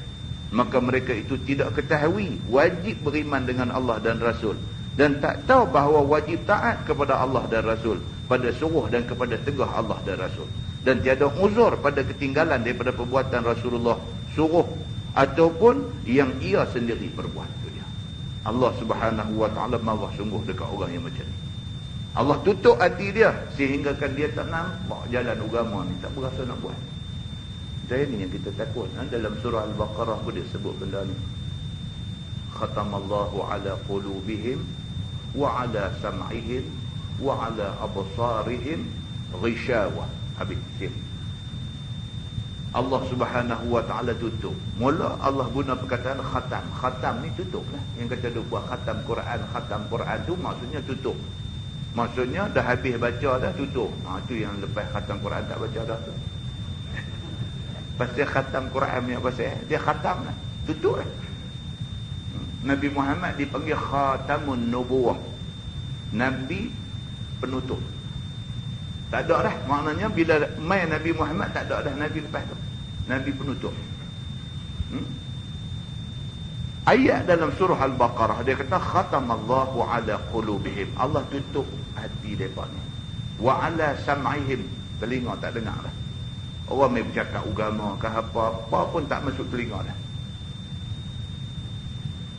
Maka mereka itu tidak ketahui wajib beriman dengan Allah dan Rasul, dan tak tahu bahawa wajib taat kepada Allah dan Rasul pada suruh dan kepada tegah Allah dan Rasul, dan tiada uzur pada ketinggalan daripada perbuatan Rasulullah suruh ataupun yang ia sendiri perbuat. Itu dia. Allah Subhanahu Wa Taala marah sungguh dekat orang yang macam ni. Allah tutup hati dia sehinggakan dia tak nampak jalan agama ni, tak berasa nak buat. Jadi ni yang kita takut. Dalam surah Al-Baqarah pun dia sebut benda ni. Khatamallahu ala qulubihim wa ala sam'ihim wa ala absarihim ghishawa. Habis sim. Allah Subhanahu Wa Taala tutup. Mula Allah guna perkataan khatam. Khatam ni tutup lah. Yang kata dia buat khatam Quran tu maksudnya tutup. Maksudnya dah habis baca dah tutup. Tu yang lepas khatam Quran tak baca dah tu. Pasal khatam Quran ni apa pasal? Dia khatam lah. Tutup lah. Nabi Muhammad dipanggil Khatamun Nubuwah. Nabi penutup. Tak ada dah. Maknanya bila mai Nabi Muhammad tak ada dah Nabi lepas tu. Nabi penutup. Ayat dalam surah Al-Baqarah dia kata khatamallahu ala qulubihim. Allah tutup hati mereka ni. Wa ala sam'ihim. Telinga tak dengar dah. Orang main bercakap agama ke apa pun tak masuk telinga dah.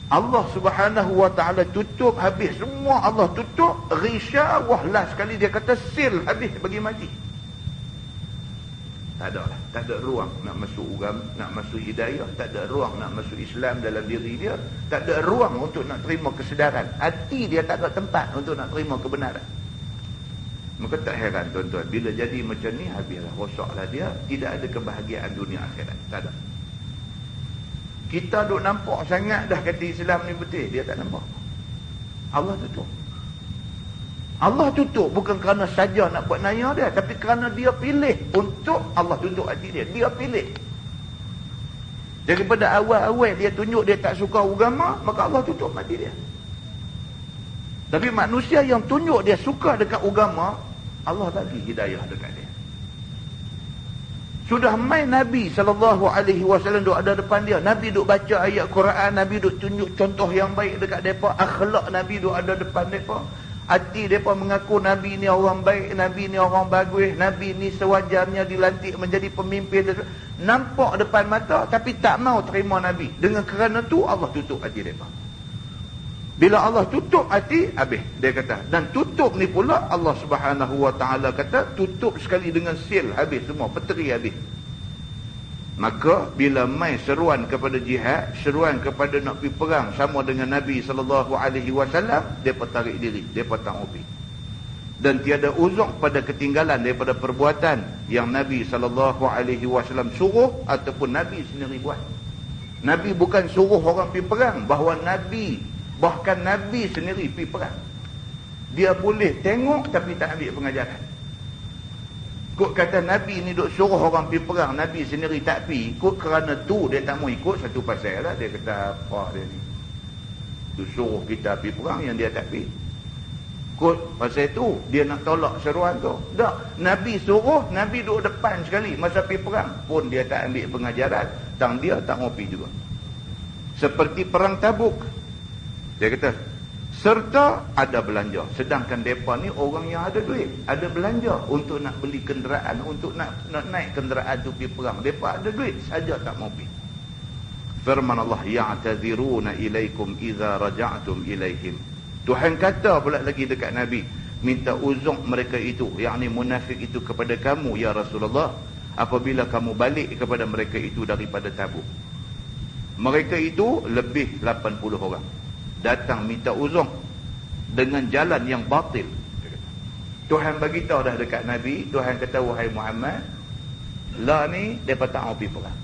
Allah Subhanahu Wa Taala tutup habis semua. Allah tutup ghisyawah lah sekali. Dia kata seal habis bagi mati. Tak ada lah. Tak ada ruang nak masuk agama, nak masuk hidayah. Tak ada ruang nak masuk Islam dalam diri dia. Tak ada ruang untuk nak terima kesedaran. Hati dia tak ada tempat untuk nak terima kebenaran. Maka tak heran tuan-tuan, bila jadi macam ni habislah, rosaklah dia. Tidak ada kebahagiaan dunia akhirat. Tak ada. Kita duk nampak sangat dah kata Islam ni betul. Dia tak nampak. Allah tutup. Allah tutup bukan kerana saja nak buat naya dia, tapi kerana dia pilih untuk Allah tutup hati dia. Dia pilih. Daripada awal-awal dia tunjuk dia tak suka agama, maka Allah tutup hati dia. Tapi manusia yang tunjuk dia suka dekat agama, Allah bagi hidayah dekat dia. Sudah main Nabi SAW duk ada depan dia. Nabi duk baca ayat Quran. Nabi duk tunjuk contoh yang baik dekat mereka. Akhlak Nabi duk ada depan mereka. Hati mereka mengaku Nabi ni orang baik. Nabi ni orang bagus. Nabi ni sewajarnya dilantik menjadi pemimpin. Nampak depan mata tapi tak mau terima Nabi. Dengan kerana tu Allah tutup hati mereka. Bila Allah tutup hati, habis. Dia kata. Dan tutup ni pula Allah Subhanahu Wa Taala kata, tutup sekali dengan seal, habis semua, peteri habis. Maka bila mai seruan kepada jihad, seruan kepada nak pergi perang sama dengan Nabi SAW, depa tarik diri, depa tak pergi. Dan tiada uzur pada ketinggalan daripada perbuatan yang Nabi SAW suruh ataupun Nabi sendiri buat. Nabi bukan suruh orang pergi perang, bahawa bahkan Nabi sendiri pergi perang. Dia boleh tengok tapi tak ambil pengajaran. Kok kata Nabi ni duk suruh orang pergi perang, Nabi sendiri tak pergi. Kok kerana tu dia tak mau ikut, satu pasal lah. Dia kata apa dia ni, tu suruh kita pergi perang yang dia tak pergi. Kok pasal tu dia nak tolak seruan tu. Tak, Nabi suruh, Nabi duk depan sekali masa pergi perang pun dia tak ambil pengajaran, dan dia tak mau pergi juga. seperti perang Tabuk. Dia kata, serta ada belanja. Sedangkan mereka ni orang yang ada duit, ada belanja untuk nak beli kenderaan, untuk nak naik kenderaan tu pergi perang. Mereka ada duit saja tak mau pergi. Firman Allah, ya'taziruna ilaikum idza raja'tum ilaihim. Tuhan kata pula lagi dekat Nabi, minta uzur mereka itu, yakni munafik itu kepada kamu ya Rasulullah, apabila kamu balik kepada mereka itu daripada Tabuk. Mereka itu lebih 80 orang datang minta uzur dengan jalan yang batil. Tuhan bagi tahu dah dekat Nabi, Tuhan kata, wahai Muhammad, la ni depa tak mau pergi perang.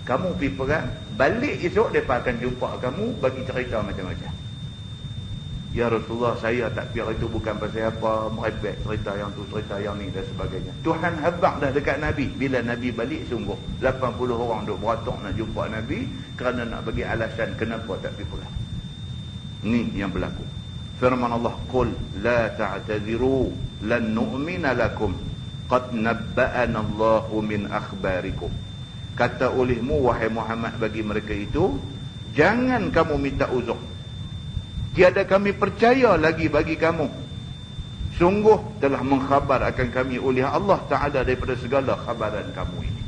Kamu pergi perang, balik esok depa akan jumpa kamu bagi cerita macam-macam. Ya Rasulullah, saya tak kira itu bukan pasal apa, merepek cerita yang tu, cerita yang ni dan sebagainya. Tuhan habaq dah dekat Nabi. Bila Nabi balik, sungguh 80 orang duk beratok nak jumpa Nabi kerana nak bagi alasan kenapa tak pergi perang. Ni yang berlaku. Firman Allah, qul la ta'tadiru lan nu'mina lakum qad nabba'ana Allahu min akhbarikum. Kata olehmu wahai Muhammad bagi mereka itu, jangan kamu minta uzur. Tiada kami percaya lagi bagi kamu. Sungguh telah mengkhabar akan kami oleh Allah Ta'ala daripada segala khabaran kamu ini.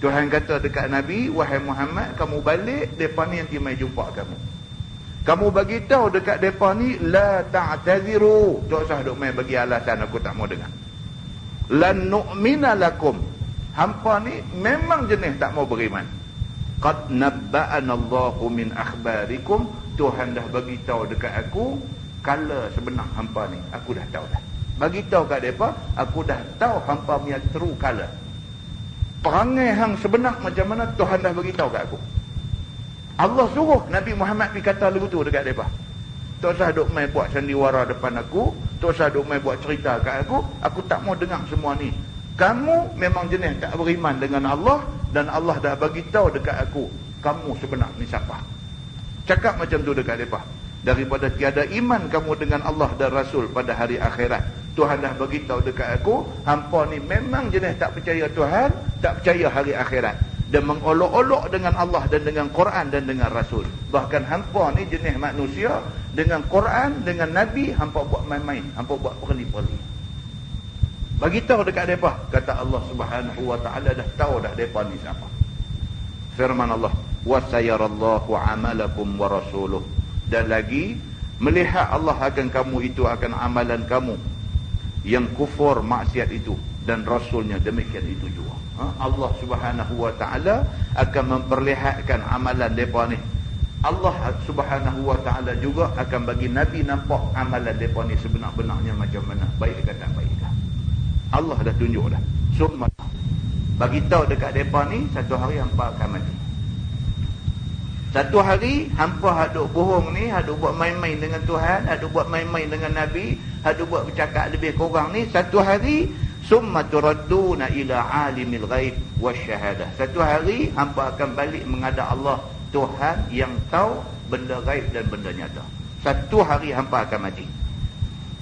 Tuhan kata dekat Nabi, wahai Muhammad, kamu balik, mereka ni nanti mai jumpa kamu. Kamu bagi tahu dekat mereka ni, la ta'taziru. Tak usah duk mai bagi alasan, aku tak mau dengar. Lan nu'mina lakum. Hampa ni memang jenis tak mau beriman. Qad nabba'ana Allahu min akhbarikum. Tuhan dah bagi tahu dekat aku kala sebenar hampa ni. Aku dah tahu dah. Bagi tahu kat depa, aku dah tahu hampa punya true color. Perangai hang sebenar macam mana Tuhan dah bagi tahu kat aku. Allah suruh Nabi Muhammad pergi kata lagu tu dekat depa. Tak usah duk mai buat sandiwara depan aku, tak usah duk mai buat cerita kat aku tak mau dengar semua ni. Kamu memang jenis tak beriman dengan Allah dan Allah dah bagi tahu dekat aku kamu sebenar ni siapa. Cakap macam tu dekat mereka. Daripada tiada iman kamu dengan Allah dan Rasul pada hari akhirat. Tuhan dah bagi tahu dekat aku, hampa ni memang jenis tak percaya Tuhan, tak percaya hari akhirat. Dan mengolok-olok dengan Allah dan dengan Quran dan dengan Rasul. Bahkan hampa ni jenis manusia, dengan Quran, dengan Nabi, hampa buat main-main, hampa buat perli-perli. Bagi tahu dekat mereka, kata Allah Subhanahu wa Ta'ala dah tahu dah mereka ni siapa. Firman Allah, wasayarallahu amalakum wa rasuluh. Dan lagi melihat Allah akan kamu itu, akan amalan kamu yang kufur maksiat itu, dan rasulnya demikian itu juga. Allah Subhanahu wa Ta'ala akan memperlihatkan amalan mereka ni. Allah Subhanahu wa Ta'ala juga akan bagi Nabi nampak amalan mereka ni sebenar-benarnya macam mana, baik ke tak baik ke. Allah dah tunjuk dah. Summa bagi tahu dekat mereka ni, satu hari hampa akan mati. Satu hari hampa haduk bohong ni, haduk buat main-main dengan Tuhan, haduk buat main-main dengan Nabi, haduk buat bercakap lebih kurang ni, satu hari summa turadduna ila alimil ghaib wasyahadah. Satu hari hampa akan balik menghadap Allah, Tuhan yang tahu benda gaib dan benda nyata. Satu hari hampa akan mati.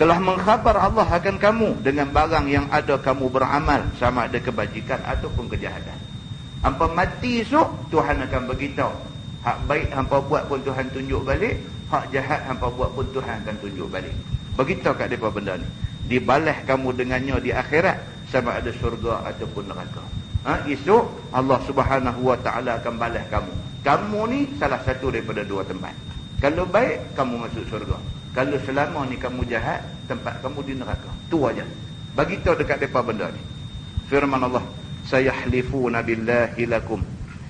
Telah mengkhabar Allah akan kamu dengan barang yang ada kamu beramal, sama ada kebajikan ataupun kejahatan. Hampa mati esok, Tuhan akan beritahu. Hak baik hampa buat pun Tuhan tunjuk balik, hak jahat hampa buat pun Tuhan akan tunjuk balik. Beritahu kat mereka benda ni. Dibalas kamu dengannya di akhirat, sama ada syurga ataupun neraka. Esok Allah Subhanahu wa Ta'ala akan balas kamu. Kamu ni salah satu daripada dua tempat. Kalau baik, kamu masuk syurga. Kalau selama ni kamu jahat, tempat kamu di neraka. Tu aja. Beritahu dekat mereka benda ni. Firman Allah, sayahlifuna billahi lakum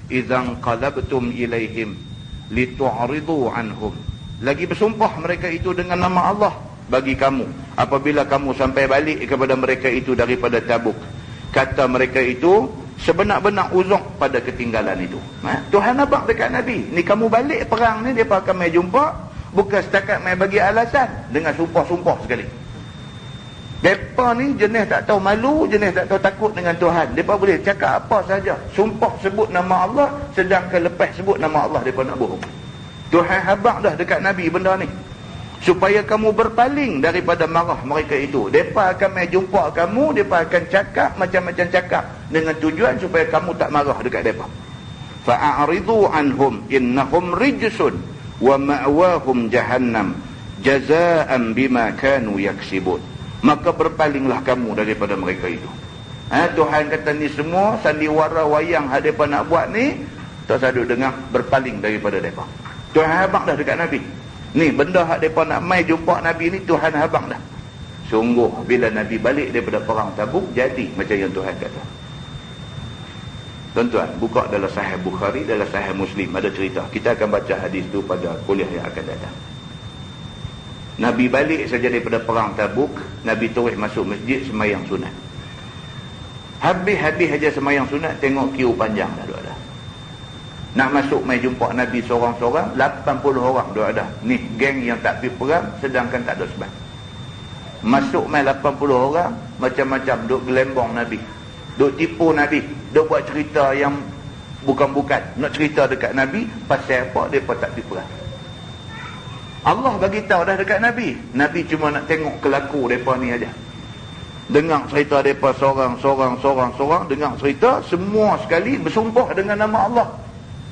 idzan qalabtum ilaihim litu'ridu anhum. Lagi bersumpah mereka itu dengan nama Allah bagi kamu apabila kamu sampai balik kepada mereka itu daripada Tabuk. Kata mereka itu sebenar-benar uzur pada ketinggalan itu. Tuhan abang dekat Nabi, ni kamu balik perang ni, mereka akan mai jumpa, bukan setakat mai bagi alasan dengan sumpah-sumpah sekali. Mereka ni jenis tak tahu malu, jenis tak tahu takut dengan Tuhan. Mereka boleh cakap apa saja, sumpah sebut nama Allah, sedangkan lepas sebut nama Allah mereka nak bohong. Tuhan habaq dah dekat Nabi benda ni, supaya kamu berpaling daripada marah mereka itu. Mereka akan mai jumpa kamu, mereka akan cakap macam-macam cakap dengan tujuan supaya kamu tak marah dekat mereka. fa'aridu anhum innahum rijsun wa ma'wahum jahannam jazaan bima kanu yaksibun. Maka berpalinglah kamu daripada mereka itu. Tuhan kata ni semua sandiwara wayang hadapan nak buat ni, tak sadut dengar, berpaling daripada mereka. Tuhan habang dah dekat Nabi. Ni benda hak mereka nak mai jumpa Nabi ni, Tuhan habang dah. Sungguh bila Nabi balik daripada perang Tabuk, jadi macam yang Tuhan kata. Tuan-tuan, buka dalam Sahih Bukhari, dalam Sahih Muslim ada cerita. Kita akan baca hadis tu pada kuliah yang akan datang. Nabi balik saja daripada perang Tabuk, Nabi terus masuk masjid semayang sunat. Habis-habis aja semayang sunat, tengok queue panjang dah ada. Nak masuk mai jumpa Nabi seorang-seorang, 80 orang ada. Ni geng yang tak pergi perang, sedangkan tak ada sebab. Masuk mai 80 orang, macam-macam duk gelembong Nabi, duk tipu Nabi, duk buat cerita yang bukan-bukan, nak cerita dekat Nabi pasal apa depa tak pergi perang. Allah bagi tahu dah dekat Nabi. Nabi cuma nak tengok kelaku depa ni aja. Dengar cerita depa seorang, dengar cerita semua sekali bersumpah dengan nama Allah.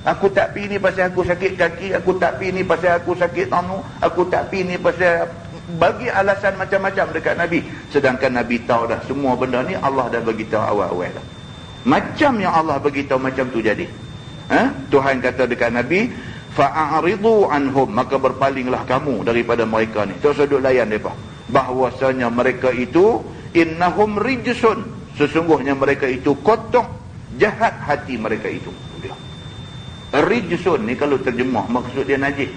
Aku tak pi ni pasal aku sakit kaki, aku tak pi ni pasal aku sakit anu, aku tak pi ni pasal, bagi alasan macam-macam dekat Nabi. Sedangkan Nabi tahu dah semua benda ni Allah dah bagi tahu awal-awal dah. Macam yang Allah bagi tahu macam tu jadi. Tuhan kata dekat Nabi, fa'aridu anhum, maka berpalinglah kamu daripada mereka ni. Tak usah duk layan depa. Bahwasanya mereka itu innahum rijsun, sesungguhnya mereka itu kotor, jahat hati mereka itu. Rijsun ni kalau terjemah maksud dia najis.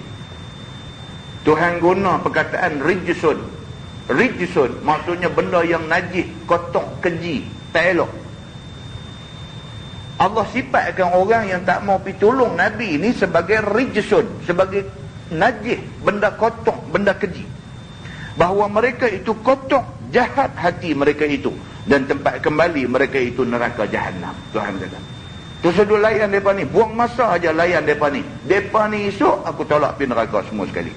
Tuhan guna perkataan rijsun. Rijsun maksudnya benda yang najis, kotor, keji, tak elok. Allah sifatkan orang yang tak mau pergi tolong Nabi ni sebagai rijsun, sebagai najis, benda kotor, benda keji. Bahawa mereka itu kotor, jahat hati mereka itu, dan tempat kembali mereka itu neraka Jahannam. Tuhan kata. Tersedul layan mereka ni, buang masa aja layan mereka ni. Mereka ni esok aku tolak pergi neraka semua sekali.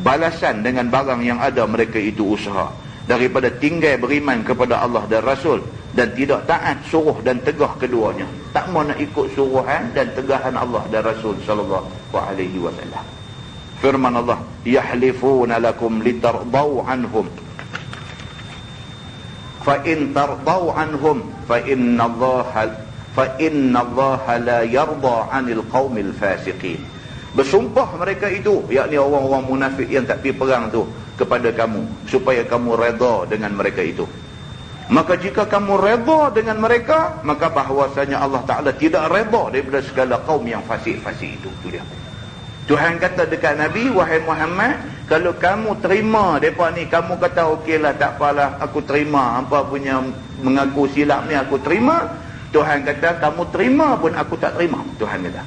Balasan dengan barang yang ada mereka itu usaha daripada tinggal beriman kepada Allah dan Rasul dan tidak taat suruh dan tegah keduanya. Tak mau nak ikut suruhan dan tegahan Allah dan Rasul sallallahu alaihi wasallam. Firman Allah, yahlifuna lakum litardau anhum fa in tardau anhum fa inna Allah la yarda 'anil qaumil fasiqin. Bersumpah mereka itu, yakni orang-orang munafik yang tak pergi perang tu, kepada kamu supaya kamu redha dengan mereka itu. Maka jika kamu redha dengan mereka, maka bahwasanya Allah Ta'ala tidak redha daripada segala kaum yang fasik-fasik itu. Itu dia. Tuhan kata dekat Nabi, wahai Muhammad, kalau kamu terima mereka ni, kamu kata okeylah, tak apalah, aku terima apa punya mengaku silap ni, aku terima. Tuhan kata kamu terima pun aku tak terima. Tuhan kata,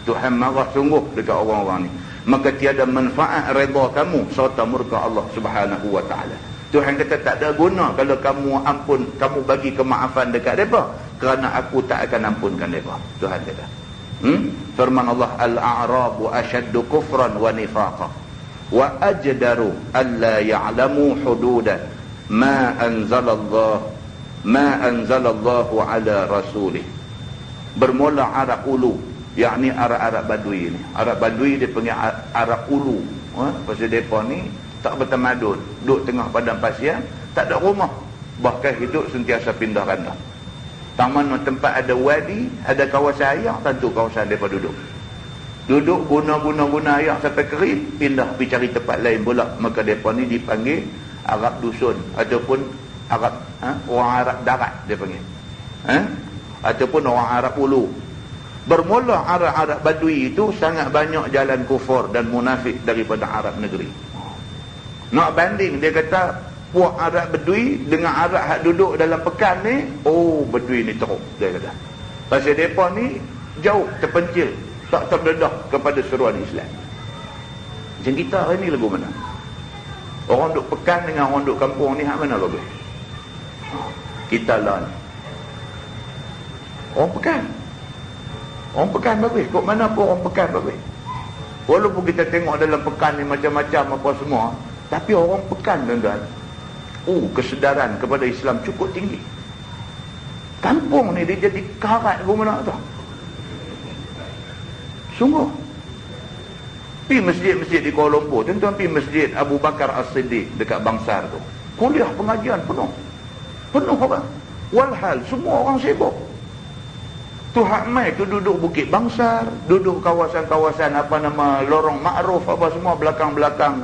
Tuhan marah sungguh dekat orang-orang ni. Maka tiada manfaat redha kamu serta murka Allah Subhanahu wa taala. Tuhan kata tak ada guna kalau kamu ampun, kamu bagi kemaafan dekat depa, kerana aku tak akan ampunkan depa. Tuhan kata. Firman Allah, al-a'rabu ashaddu kufran wa nifaqa wa ajdaru alla ya'lamu hududan ma anzalallahu ala rasulih. Bermula Arab ulu, yakni Arab Badui ni. Arab Badui dia panggil Arab ulu. Pasal mereka ni tak bertamadun, duduk tengah padang pasir, tak ada rumah, bahkan hidup sentiasa pindah randa. Taman tempat ada wadi, ada kawasan air, tentu kawasan mereka duduk guna air sampai kering, pindah pergi cari tempat lain pula. Maka mereka ni dipanggil Arab dusun ataupun Arab orang Arab darat dia panggil, ataupun orang Arab ulu. Bermula Arab Badui itu sangat banyak jalan kufur dan munafik daripada Arab negeri. Nak banding, dia kata puak Arab Badui dengan Arab hak duduk dalam pekan ni, oh Badui ni teruk, dia kata. Pasal mereka ni jauh terpencil, tak terdedah kepada seruan Islam. Macam kita hari ni lagu mana? Orang duduk pekan dengan orang duduk kampung ni hak mana bagus? Kita lah ni orang pekan. Orang pekan bagus, kok mana pun orang pekan bagus. Walaupun kita tengok dalam pekan ni macam-macam apa semua, tapi orang pekan tuan-tuan, kesedaran kepada Islam cukup tinggi. Kampung ni dia jadi karat ke mana tu. Sungguh. Pergi masjid-masjid di Kuala Lumpur, tuan-tuan pergi masjid Abu Bakar As-Siddiq dekat Bangsar tu. Kuliah pengajian penuh. Penuh orang. Walhal semua orang sibuk. Tu hak mai tu duduk Bukit Bangsar, duduk kawasan-kawasan apa nama Lorong Ma'ruf apa semua belakang-belakang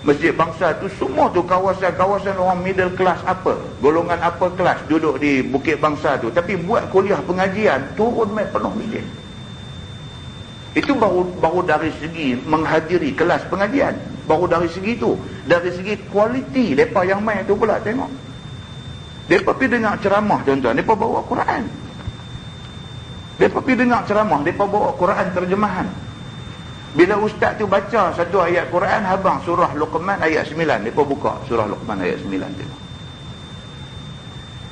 Masjid Bangsar tu, semua tu kawasan-kawasan orang middle class apa, golongan upper class duduk di Bukit Bangsar tu, tapi buat kuliah pengajian turun mai penuh masjid. Itu baru dari segi menghadiri kelas pengajian, baru dari segi tu. Dari segi kualiti depa yang mai tu pula tengok. Depa pergi dengar ceramah tuan-tuan, depa bawa Quran. Depa pergi dengar ceramah, depa bawa Quran terjemahan. Bila ustaz tu baca satu ayat Quran, habang surah Luqman ayat 9, depa buka surah Luqman ayat 9 tengok.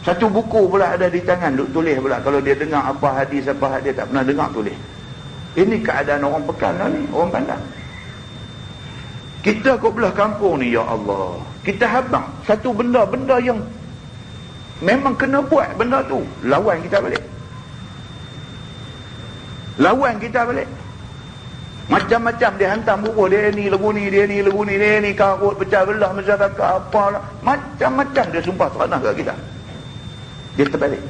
Satu buku pula ada di tangan, duk tulis pula kalau dia dengar apa hadis apa dia tak pernah dengar tulis. Ini keadaan orang pekan lah ni, orang pandang. Kita kat belah kampung ni, ya Allah, kita habang satu benda-benda yang memang kena buat benda tu, lawan kita balik. Lawan kita balik. Macam-macam dia hantar buku, dia ni lagu ni, dia ni lagu ni, dia ni karut, pecah belah masyarakat, apalah. Macam-macam dia sumpah seranah kat kita. Dia terbalik.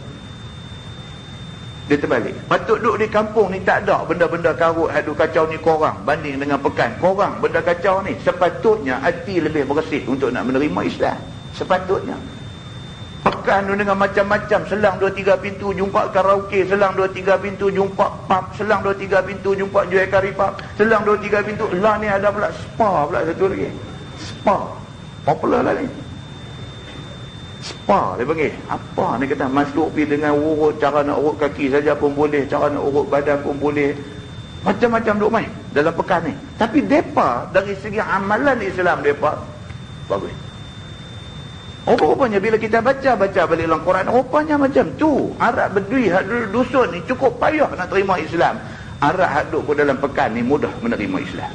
Dia terbalik. Patut duduk di kampung ni tak ada benda-benda karut, hadu kacau ni korang banding dengan pekan. Korang benda kacau ni, sepatutnya hati lebih bersih untuk nak menerima Islam. Sepatutnya. Pekan tu dengan macam-macam, selang 2-3 pintu jumpa karaoke, selang 2-3 pintu jumpa pub, selang 2-3 pintu jumpa jual kari pub, selang 2-3 pintu lah ni ada pula spa pula satu lagi. Spa. Popular lah ni. Spa dia panggil. Apa ni kata, masuk pergi dengan urut, cara nak urut kaki saja pun boleh, cara nak urut badan pun boleh. Macam-macam duk main dalam pekan ni. Tapi depa dari segi amalan Islam depa bagus. Rupanya bila kita baca balik dalam Quran, rupanya macam tu. Arab Bedui hak dusun ni cukup payah nak terima Islam. Arab hak duk dalam pekan ni mudah menerima Islam.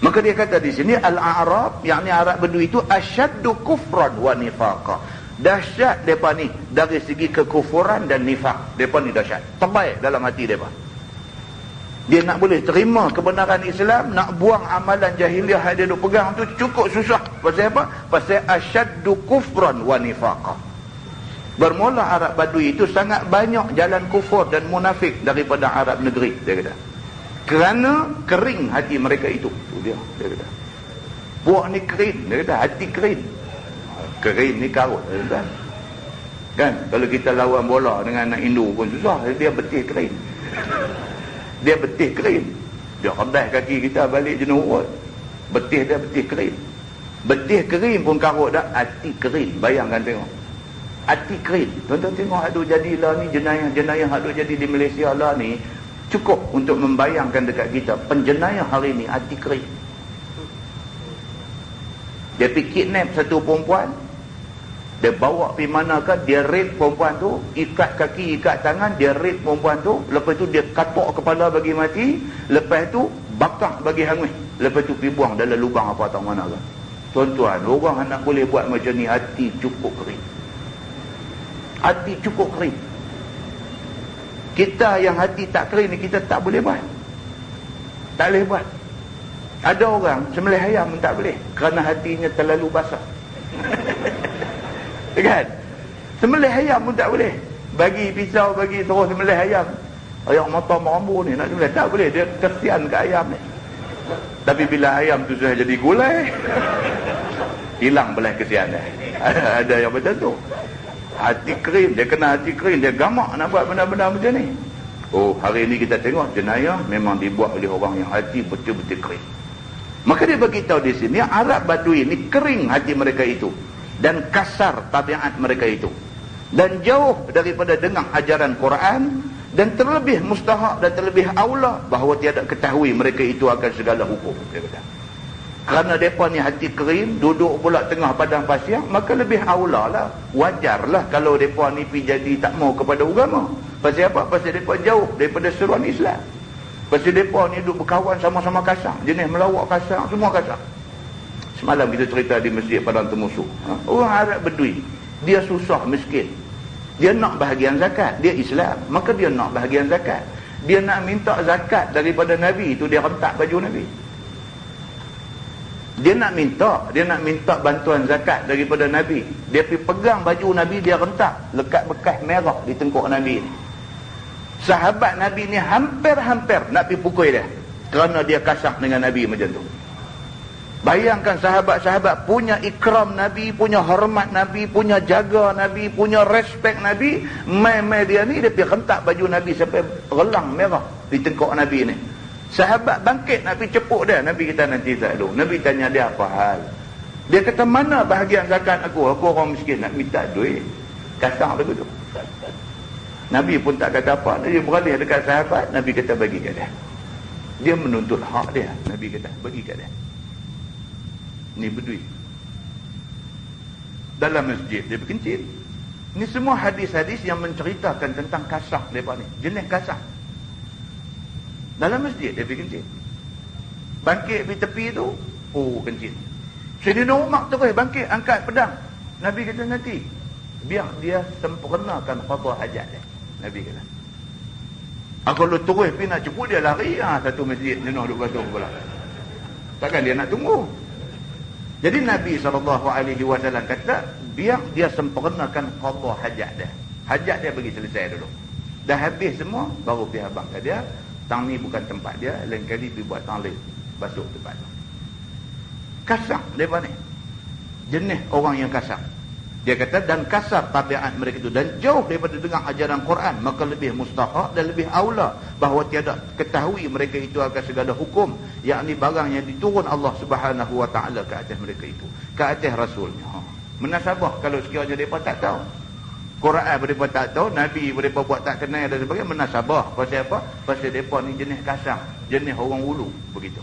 Maka dia kata di sini al-A'rab, yakni Arab Bedui itu asyaddu kufran wa nifaqa. Dahsyat depa ni dari segi kekufuran dan nifak. Depa ni dahsyat. Terbaik dalam hati depa. Dia nak boleh terima kebenaran Islam, nak buang amalan jahiliah yang dia duk pegang tu cukup susah. Pasal apa? Pasal asyaddu kufran wa nifaqa. Bermula Arab Badui itu sangat banyak jalan kufur dan munafik daripada Arab negeri, dia kata. Kerana kering hati mereka itu. Tu dia kata. Buah ni kering, dia kata, hati kering. Kering ni karut, dia kata. Kan? Kalau kita lawan bola dengan anak Hindu pun susah, dia betih kering. Dia betih kering. Dia kedai kaki kita balik jenuh urut. Betih dia betih kering. Betih kering pun karut dah, hati kering. Bayangkan tengok. Hati kering. Tuan-tuan tengok hadu jadilah ni, jenayah-jenayah hadu jadi di Malaysia lah ni, cukup untuk membayangkan dekat kita. Penjenayah hari ni hati kering. Dia pergi kidnap satu perempuan, dia bawa pergi manakah, dia rape perempuan tu, ikat kaki, ikat tangan, dia rape perempuan tu, lepas tu dia katok kepala bagi mati, lepas tu bakar bagi hangus, lepas tu pergi buang dalam lubang apa tak mana kan. Tuan-tuan, orang nak boleh buat macam ni, hati cukup kering. Hati cukup kering. Kita yang hati tak kering ni, kita tak boleh buat. Tak boleh buat. Ada orang sembelih ayam pun tak boleh, kerana hatinya terlalu basah. Kan? Sembelih ayam pun tak boleh. Bagi pisau, bagi terus sembelih ayam. Ayam mata merambu ni nak sembelih, tak boleh. Dia kesian ke ayam ni. Tapi bila ayam tu sudah jadi gulai, hilang belah kesian dia. Ada yang macam tu. Hati kering, dia kena hati kering, dia gamak nak buat benda-benda macam ni. Oh, hari ni kita tengok jenayah memang dibuat oleh orang yang hati betul-betul kering. Maka dia beritahu di sini, Arab Badui ni kering hati mereka itu. Dan kasar tabiat mereka itu, dan jauh daripada dengar ajaran Quran, dan terlebih mustahak dan terlebih aula bahawa tiada ketahui mereka itu akan segala hukum, dia kata. Kerana mereka ni hati kering, duduk pula tengah padang pasir, maka lebih aula lah, wajarlah kalau mereka ni pergi jadi tak mau kepada agama. Pasal apa? Pasal mereka jauh daripada seruan Islam. Pasal mereka ni duduk berkawan sama-sama kasar, jenis melawak kasar, semua kasar. Semalam kita cerita di masjid Padang Temusu. Orang Arab Bedui, dia susah, miskin. Dia nak bahagian zakat, dia Islam, maka dia nak bahagian zakat. Dia nak minta zakat daripada Nabi itu, dia rentak baju Nabi. Dia nak minta bantuan zakat daripada Nabi. Dia pergi pegang baju Nabi, dia rentak, lekat bekas merah di tengkuk Nabi ni. Sahabat Nabi ni hampir-hampir nak pergi pukul dia kerana dia kasar dengan Nabi macam tu. Bayangkan sahabat-sahabat punya ikram Nabi, punya hormat Nabi, punya jaga Nabi, punya respect Nabi. Mai-mai dia ni, dia pergi rentak baju Nabi sampai relang merah di tengkuk Nabi ni. Sahabat bangkit nak pergi cepuk dia. Nabi kita nanti tak dulu. Nabi tanya dia apa hal. Dia kata, mana bahagian zakat aku? Aku orang miskin nak minta duit. Kasar begitu. Nabi pun tak kata apa. Dia beralih dekat sahabat. Nabi kata bagi kat dia. Dia menuntut hak dia. Nabi kata bagi kat dia. Ni berduit. Dalam masjid dia berkencing. Ni semua hadis-hadis yang menceritakan tentang kasar mereka ni. Jenis kasar. Dalam masjid dia pergi kencing. Bangkit di tepi tu, kencing. Sayyidina Umar terus bangkit, angkat pedang. Nabi kata nanti biar dia sempurnakan qada hajat dia. Nabi kata. Kalau terus pergi nak ceput dia lari, satu masjid jenuh duk basuh pula. Takkan dia nak tunggu. Jadi Nabi SAW kata, biar dia sempurnakan qada hajat dia. Hajat dia bagi selesai dulu. Dah habis semua, baru pergi abang kat dia. Tang ni bukan tempat dia, lain kali pergi buat tang lain, basuh tempat tu. Kasar mereka ni. Jenis orang yang kasar. Dia kata, dan kasar tabiat mereka itu, dan jauh daripada dengar ajaran Quran, maka lebih mustahak dan lebih aula bahawa tiada ketahui mereka itu akan segala hukum, yakni barang yang diturun Allah Subhanahu wa taala ke atas mereka itu, ke atas rasulnya. Menasabah kalau sekiranya mereka tak tahu. Quran mereka tak tahu, Nabi mereka buat tak kenal dan sebagainya, menasabah. Pasal apa? Pasal mereka ni jenis kasar, jenis orang ulu, begitu.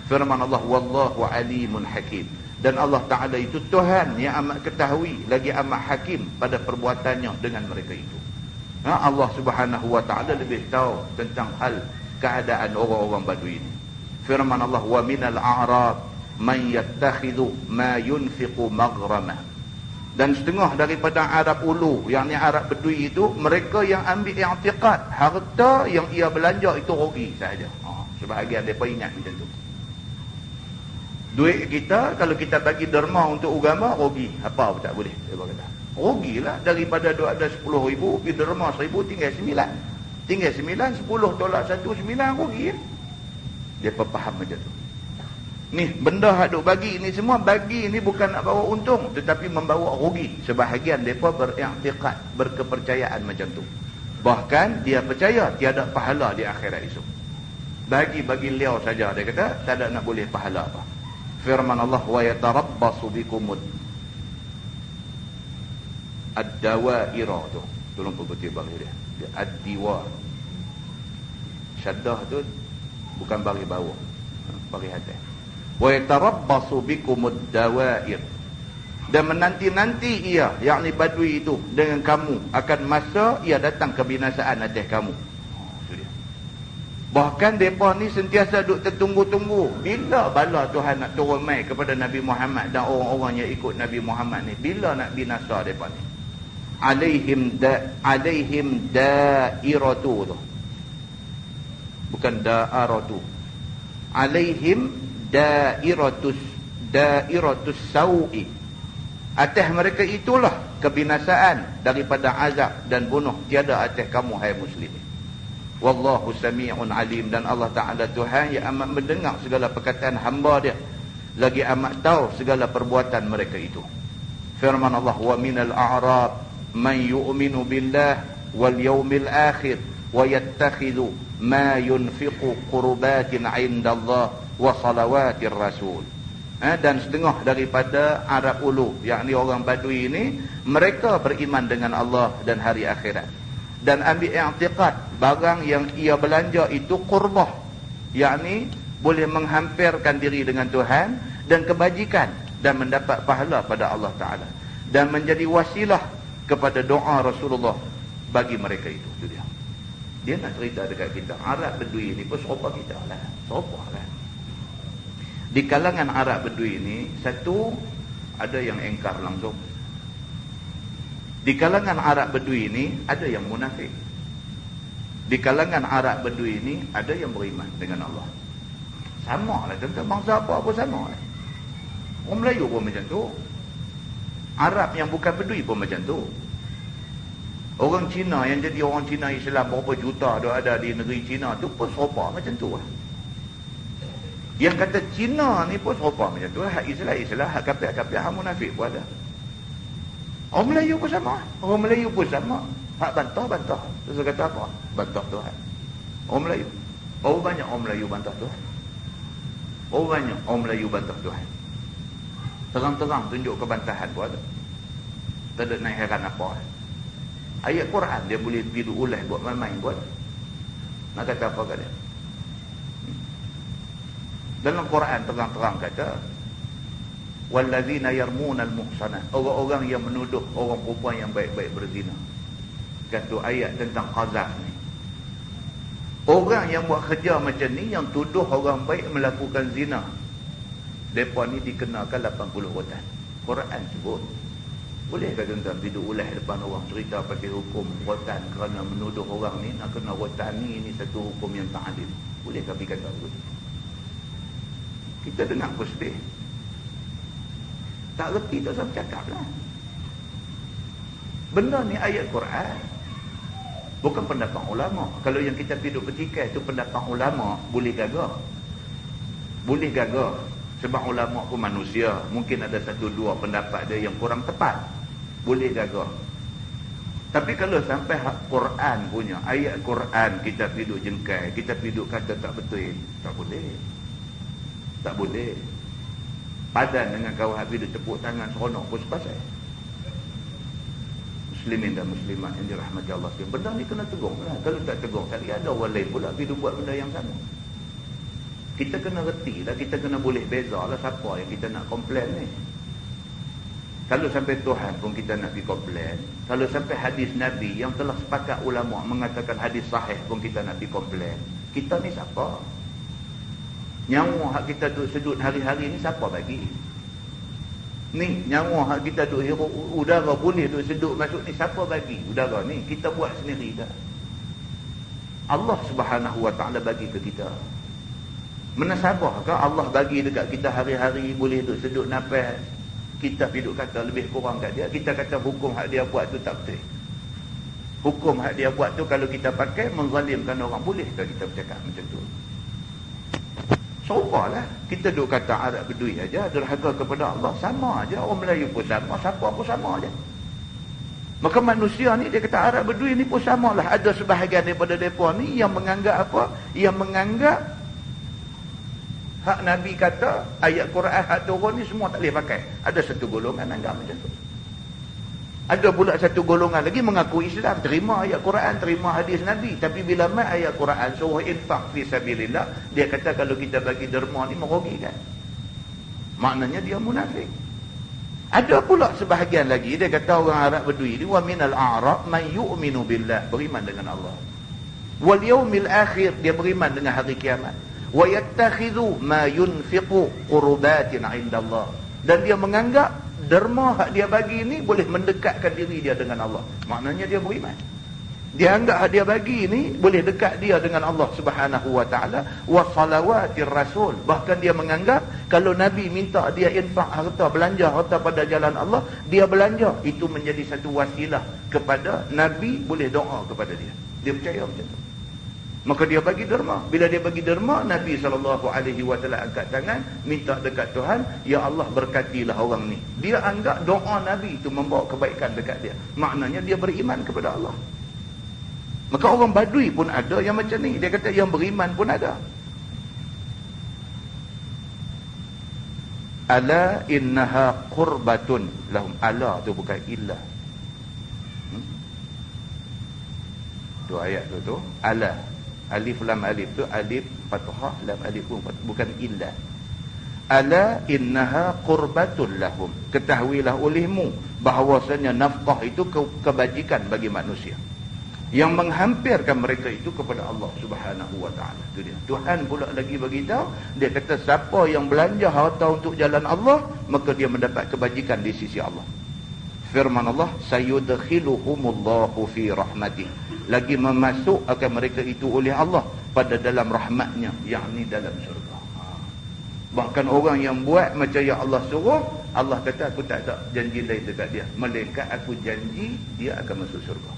Firman Allah, wallahu alimun hakim. Dan Allah Ta'ala itu Tuhan yang amat ketahui, lagi amat hakim pada perbuatannya dengan mereka itu. Allah Subhanahu wa Ta'ala lebih tahu tentang hal keadaan orang-orang Badui ini. Firman Allah, wa minal a'rab man yattakhidhu ma yunfiqu maghramah. Dan setengah daripada Arab Ulu, yang ni Arab Bedui itu, mereka yang ambil i'tiqad, harta yang ia belanja itu rugi sahaja. Sebahagian mereka ingat macam tu. Duit kita, kalau kita bagi derma untuk agama, rugi. Apa pun tak boleh. Dia kata, rugilah. Daripada ada 10,000, pergi derma 1,000, tinggal 9. Tinggal 9, 10 tolak 1, 9 rugi. Dia faham macam tu. Ni benda hak duk bagi ni semua, bagi ni bukan nak bawa untung, tetapi membawa rugi. Sebahagian mereka beriktikad, berkepercayaan macam tu. Bahkan dia percaya tiada pahala di akhirat esok. Bagi liau saja, dia kata tak ada nak boleh pahala apa. Firman Allah, wa yatarabbasu bikumud ad-dawaira tu. Tolong perbetul bagi dia. Ad-diwar. Syaddah tu bukan bagi bawah, bagi atas. Wa yatarabbasu bikumud dawair. Dan menanti-nanti ia, yakni Badui itu, dengan kamu akan masa ia datang kebinasaan atas kamu. Bahkan mereka ni sentiasa duk tertunggu-tunggu bila bala Tuhan nak turun mai kepada Nabi Muhammad dan orang-orang yang ikut Nabi Muhammad ni, bila nak binasa mereka ni. Alaihim da'iratu tu, bukan da'aratu. Alaihim da'iratus sau'i. Atas mereka itulah kebinasaan daripada azab dan bunuh tiada atas kamu hai muslimin. Wallahu sami'un alim. Dan Allah Ta'ala Tuhan yang amat mendengar segala perkataan hamba dia, lagi amat tahu segala perbuatan mereka itu. Firman Allah, wa minal a'rab man yu'minu billah wal yawmil akhir wa yattakhidhu ma yunfiqu qurbatin 'inda Allah wa salawatir rasul. Dan setengah daripada Arab Ulu, yakni orang Badui ini, mereka beriman dengan Allah dan hari akhirat, dan ambil i'tiqad barang yang ia belanja itu qurbah, yakni boleh menghampirkan diri dengan Tuhan dan kebajikan dan mendapat pahala pada Allah Ta'ala, dan menjadi wasilah kepada doa Rasulullah bagi mereka itu. Itu dia nak cerita dekat kita, Arab Badui ini pun serupa kita lah, serupa lah. Di kalangan Arab Badui ini, satu, ada yang engkar langsung. Di kalangan Arab Badui ini, ada yang munafik. Di kalangan Arab Bedui ini ada yang beriman dengan Allah. Sama lah tentang bangsa apa sama lah. Orang Melayu pun macam tu. Arab yang bukan Bedui pun macam tu. Orang Cina yang jadi orang Cina Islam berapa juta ada di negeri Cina tu pun serupa macam tu lah. Yang kata Cina ni pun serupa macam tu lah. Hak Islam, hak kafir, hak munafik pun ada. Orang Melayu pun sama. Orang Melayu pun sama. Hak bantah. Terus kata apa? Bantah Tuhan. Orang Melayu. Berapa banyak orang Melayu bantah Tuhan? Berapa banyak orang Melayu bantah Tuhan? Terang-terang tunjuk kebantahan pun ada. Tak ada nak heran apa. Ayat Quran dia boleh pergi ulah buat main-main pun ada. Nak kata apa kat dia? Dalam Quran terang-terang kata wallazina yarmunal muhsanat, orang-orang yang menuduh orang perempuan yang baik-baik berzina. Kata ayat tentang qazaf ni. Orang yang buat kerja macam ni, yang tuduh orang baik melakukan zina, mereka ni dikenakan 80 rotan. Quran sebut. Bolehkah tuan-tuan duduk ulah depan orang cerita pakai hukum rotan kerana menuduh orang ni nak kena rotan ni, ini satu hukum yang tak adil? Bolehkah pergi kata begitu? Kita dengar pun sedih. Tak reti tak usah bercakap lah. Benda ni ayat Quran, bukan pendapat ulama. Kalau yang kita pergi duduk petikai tu pendapat ulama, boleh gagah. Boleh gagah. Sebab ulama pun manusia, mungkin ada satu dua pendapat dia yang kurang tepat, boleh gagah. Tapi kalau sampai hak Quran punya, ayat Quran kita pergi duduk jengkai, kita pergi duduk kata tak betul, tak boleh. Tak boleh. Padan dengan kawan habis dia tepuk tangan seronok pun sepasal. Muslimin dan muslimat yang dirahmati Allah sekalian, benda ni kena tegur lah. Kalau tak tegur, kali ada orang lain pula pergi buat benda yang sama. Kita kena reti lah, kita kena boleh beza lah siapa yang kita nak komplain ni. Kalau sampai Tuhan pun kita nak pergi komplain, kalau sampai hadis Nabi yang telah sepakat ulama mengatakan hadis sahih pun kita nak pergi komplain, kita ni siapa? Nyawa hak kita duduk sedut hari-hari ni siapa bagi? Ni nyawa hak kita duduk hirup udara boleh duduk sedut masuk ni siapa bagi? Udara ni kita buat sendiri dah. Allah Subhanahu Wa Taala bagi ke kita. Menasabahkah Allah bagi dekat kita hari-hari boleh duduk sedut nafas, kita pergi duduk kata lebih kurang kat dia, kita kata hukum hak dia buat tu tak betul. Hukum hak dia buat tu kalau kita pakai menzalimkan orang, bolehkah kita bercakap macam tu? Serupalah kita duk kata Arab Bedui aja derhaka kepada Allah, sama aja. Orang Melayu pun sama, siapa pun sama aja. Maka manusia ni dia kata Arab Bedui ni pun samalah. Ada sebahagian daripada mereka ni yang menganggap apa? Yang menganggap hak Nabi kata ayat Quran hak turun ni semua tak boleh pakai. Ada satu golongan anggap macam tu. Ada pula satu golongan lagi mengaku Islam, terima ayat Quran, terima hadis Nabi, tapi bila mai ayat Quran suruh infak fi sabilillah, dia kata kalau kita bagi derma ni merugikan. Maknanya dia munafik. Ada pula sebahagian lagi dia kata orang Arab Bedui ni wa minal a'rab man yu'minu billah, beriman dengan Allah. Wal yaumil akhir, dia beriman dengan hari kiamat. Wa yattakhidhu ma yunfiqu qurbatin 'indallah, dan dia menganggap derma hak dia bagi ni boleh mendekatkan diri dia dengan Allah. Maknanya dia beriman. Dia anggap hak dia bagi ni boleh dekat dia dengan Allah Subhanahu Wa Taala. Wa salawatir rasul, bahkan dia menganggap kalau Nabi minta dia infak harta, belanja harta pada jalan Allah, dia belanja, itu menjadi satu wasilah kepada Nabi boleh doa kepada dia. Dia percaya macam tu. Maka dia bagi derma. Bila dia bagi derma, Nabi SAW angkat tangan, minta dekat Tuhan, ya Allah berkatilah orang ni. Dia anggap doa Nabi itu membawa kebaikan dekat dia. Maknanya dia beriman kepada Allah. Maka orang Badui pun ada yang macam ni. Dia kata yang beriman pun ada. Ala innaha qurbatun lahum. Ala tu bukan illa. Tu ayat tu. Ala. Alif lam alif tu alif fathah, lam alif pun bukan illa. Ala innaha qurbatul lahum, ketahuilah olehmu bahawasanya nafkah itu kebajikan bagi manusia, yang menghampirkan mereka itu kepada Allah Subhanahu Wa Taala. Itu dia. Tuhan pula lagi bagi tahu, dia kata siapa yang belanja harta untuk jalan Allah, maka dia mendapat kebajikan di sisi Allah. Firman Allah, sayudkhiluhumullahu fi rahmatih. Lagi memasuk akan mereka itu oleh Allah pada dalam rahmatnya, yakni dalam syurga. Bahkan orang yang buat macam yang Allah suruh, Allah kata aku tak ada janji lain dekat dia, melainkan aku janji dia akan masuk syurga.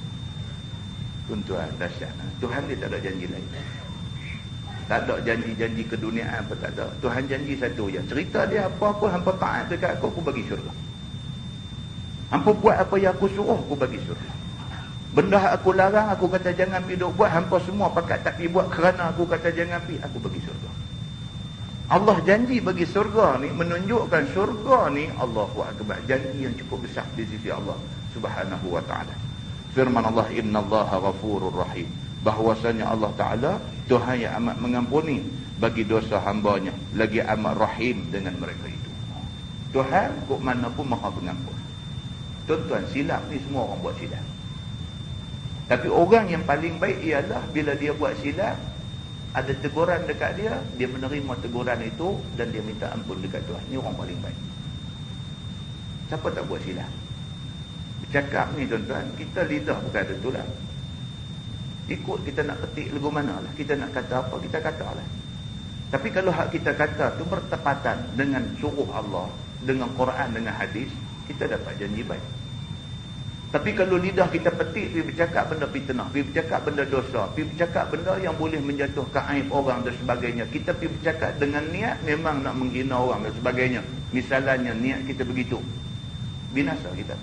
Tuan-tuan, dahsyat. Tuhan dia tak ada janji lain. Tak ada janji-janji keduniaan apa, tak ada. Tuhan janji satu je. Cerita dia apa-apa hampa taat dekat aku bagi syurga. Hampa buat apa yang aku suruh, aku bagi syurga. Benda aku larang, aku kata jangan pergi duk buat, hampa semua pakat tak pergi buat kerana aku kata jangan pergi, aku bagi syurga. Allah janji bagi syurga ni, menunjukkan syurga ni Allahu Akbar, janji yang cukup besar di sisi Allah Subhanahu wa ta'ala. Firman Allah, innallaha ghafurur rahim. Bahwasanya Allah Ta'ala Tuhan yang amat mengampuni bagi dosa hambanya, lagi amat rahim dengan mereka itu. Tuhan kok mana pun maha pengampun. Tuan-tuan, silap ni semua orang buat silap. Tapi orang yang paling baik ialah bila dia buat silap, ada teguran dekat dia, dia menerima teguran itu dan dia minta ampun dekat Tuhan. Ini orang paling baik. Siapa tak buat silap? Bercakap ni tuan-tuan, kita lidah bukan ada tulang. Ikut kita nak ketik lagu mana lah, kita nak kata apa, kita kata lah. Tapi kalau hak kita kata tu bertepatan dengan suruh Allah, dengan Quran, dengan hadis, kita dapat janji baik. Tapi kalau lidah kita petik, pergi bercakap benda fitnah, pergi bercakap benda dosa, pergi bercakap benda yang boleh menjatuhkan aib orang dan sebagainya, kita pergi bercakap dengan niat memang nak menghina orang dan sebagainya, misalnya niat kita begitu, binasa kita.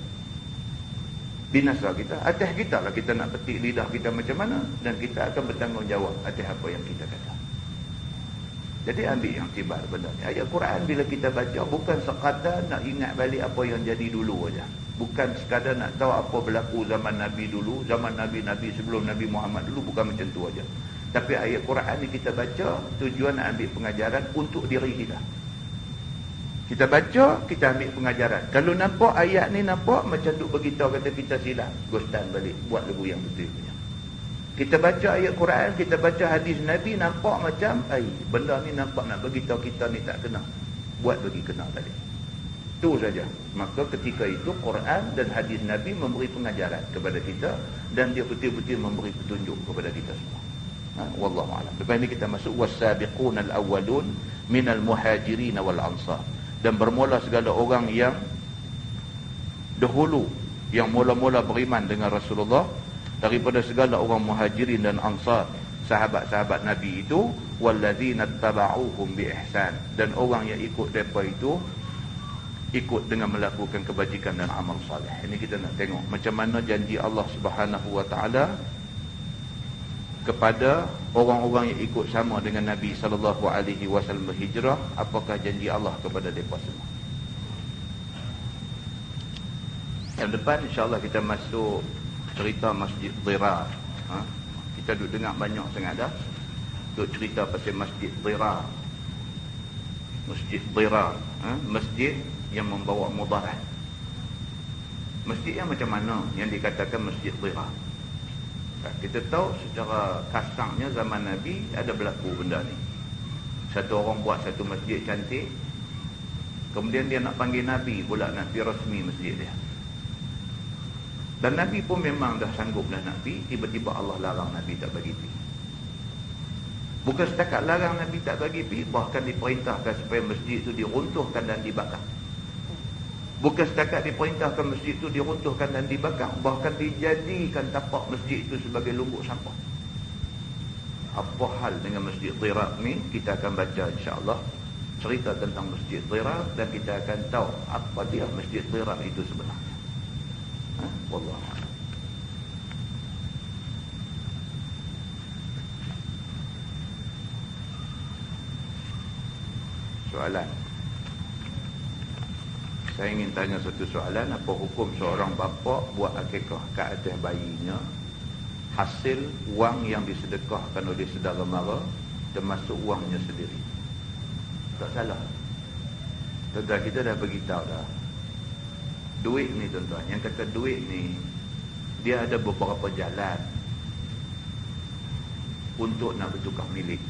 Binasa kita. Atas kita lah kita nak petik lidah kita macam mana, dan kita akan bertanggungjawab atas apa yang kita kata. Jadi ambil yang tibar benda ni. Ayat Quran bila kita baca bukan sekadar nak ingat balik apa yang jadi dulu aja. Bukan sekadar nak tahu apa berlaku zaman Nabi dulu, zaman Nabi-Nabi sebelum Nabi Muhammad dulu, bukan macam tu aja. Tapi ayat Quran ni kita baca tujuan nak ambil pengajaran untuk diri kita. Kita baca, kita ambil pengajaran. Kalau nampak ayat ni nampak macam duk beritahu kata kita silap, gostan balik buat lagu yang betul punya. Kita baca ayat Quran, kita baca hadis Nabi, nampak macam benda ni nampak nak beritahu kita ni tak kena, buat bagi kena balik. Itu saja. Maka ketika itu Quran dan hadis Nabi memberi pengajaran kepada kita, dan dia betul-betul memberi petunjuk kepada kita semua. Wallahu a'lam. Lepas ni kita masuk was-sabiqunal awwalun minal muhajirin wal ansar. Dan bermula segala orang yang dahulu, yang mula-mula beriman dengan Rasulullah, daripada segala orang muhajirin dan ansar, sahabat-sahabat Nabi itu, walladzina tabauhum bi ihsan, dan orang yang ikut depa itu ikut dengan melakukan kebajikan dan amal soleh. Ini kita nak tengok macam mana janji Allah Subhanahu wa taala kepada orang-orang yang ikut sama dengan Nabi sallallahu alaihi wasallam berhijrah. Apakah janji Allah kepada mereka semua? Yang depan insya-Allah kita masuk cerita Masjid Dhirar. Kita duk dengar banyak sangat dah duk cerita pasal Masjid Dhirar. Masjid Dhirar, masjid yang membawa mudarat. Masjid yang macam mana yang dikatakan Masjid Dhirar? Kita tahu secara kasarnya zaman Nabi ada berlaku benda ni. Satu orang buat satu masjid cantik, kemudian dia nak panggil Nabi pula, nak pergi rasmi masjid dia. Dan Nabi pun memang dah sanggup dah nak pergi, tiba-tiba Allah larang Nabi tak bagi pergi. Bukan setakat larang Nabi tak bagi pergi, bahkan diperintahkan supaya masjid itu diruntuhkan dan dibakar. Bukan setakat diperintahkan masjid itu diruntuhkan dan dibakar, bahkan dijadikan tapak masjid itu sebagai lumbuk sampah. Apa hal dengan Masjid Dhirar ni? Kita akan baca insya-Allah cerita tentang Masjid Dhirar, dan kita akan tahu apa dia Masjid Dhirar itu sebenarnya. Wallahu a'lam. Soalan. Saya ingin tanya satu soalan. Apa hukum seorang bapa buat akikah ke atas bayinya hasil wang yang disedekahkan oleh saudara mara, termasuk wangnya sendiri? Tak salah. Tuan-tuan, kita dah beritahu dah. Duit ni tuan-tuan, yang kata duit ni, dia ada beberapa jalan untuk nak bertukar milik.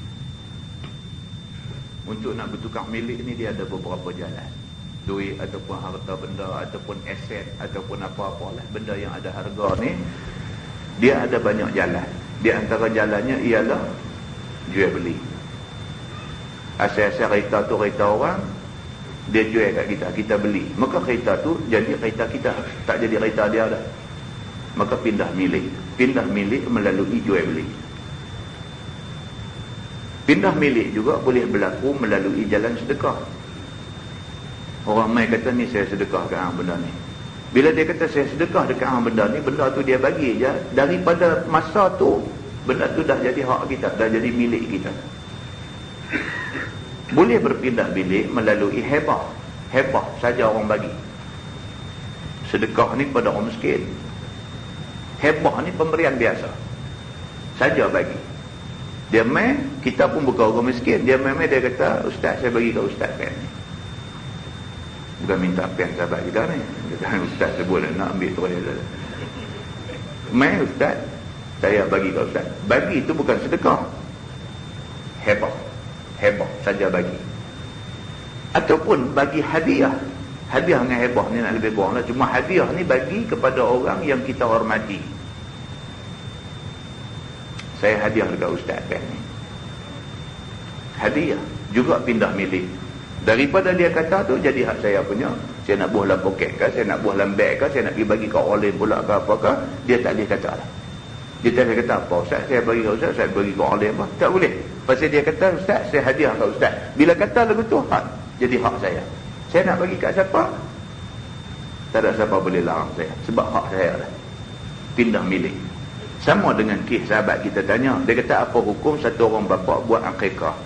Untuk nak bertukar milik ni dia ada beberapa jalan. duit ataupun harta benda ataupun aset ataupun apa-apa lah, benda yang ada harga ni, dia ada banyak jalan. Di antara jalannya ialah jual beli. Asal-asal kereta tu kereta orang, dia jual kat kita, kita beli, maka kereta tu jadi kereta kita, tak jadi kereta dia dah. Maka pindah milik melalui jual beli. Pindah milik juga boleh berlaku melalui jalan sedekah. Orang mai kata ni saya sedekah kat hang benda ni. Bila dia kata saya sedekah dekat hang benda ni, benda tu dia bagi je, daripada masa tu benda tu dah jadi hak kita, dah jadi milik kita. Boleh berpindah bilik melalui hebah. Hebah saja orang bagi. Sedekah ni pada orang miskin. Hebah ni pemberian biasa saja bagi. Dia main, kita pun bukan orang miskin, dia main dia kata, ustaz saya bagi kat ustaz pen ni. Bukan minta pen sahabat kita ni, kata ustaz sebut nak ambil tu dia. Main ustaz, saya bagi kat ustaz. Bagi itu bukan sedekah. Hebah saja bagi. Ataupun bagi hadiah. Hadiah dengan hebah ni nak lebih kurang lah. Cuma hadiah ni bagi kepada orang yang kita hormati. Saya hadiah dekat ustaz pen ni. Hadiah juga pindah milik. Daripada dia kata tu jadi hak saya punya. Saya nak buah dalam poket ke, saya nak buah dalam beg ke, saya nak pergi bagi kat orang lain pula ke apa ke, dia tak boleh kata lah. Dia tak boleh kata apa, ustaz saya bagi kat ustaz, saya bagi kat orang lain apa. Tak boleh. Pasal dia kata ustaz saya hadiah kat ustaz. Bila kata lagu tu hak, jadi hak saya. Saya nak bagi kat siapa, tak ada siapa boleh larang saya, sebab hak saya lah. Pindah milik. Sama dengan kisah sahabat kita tanya, dia kata apa hukum satu orang bapa buat akikah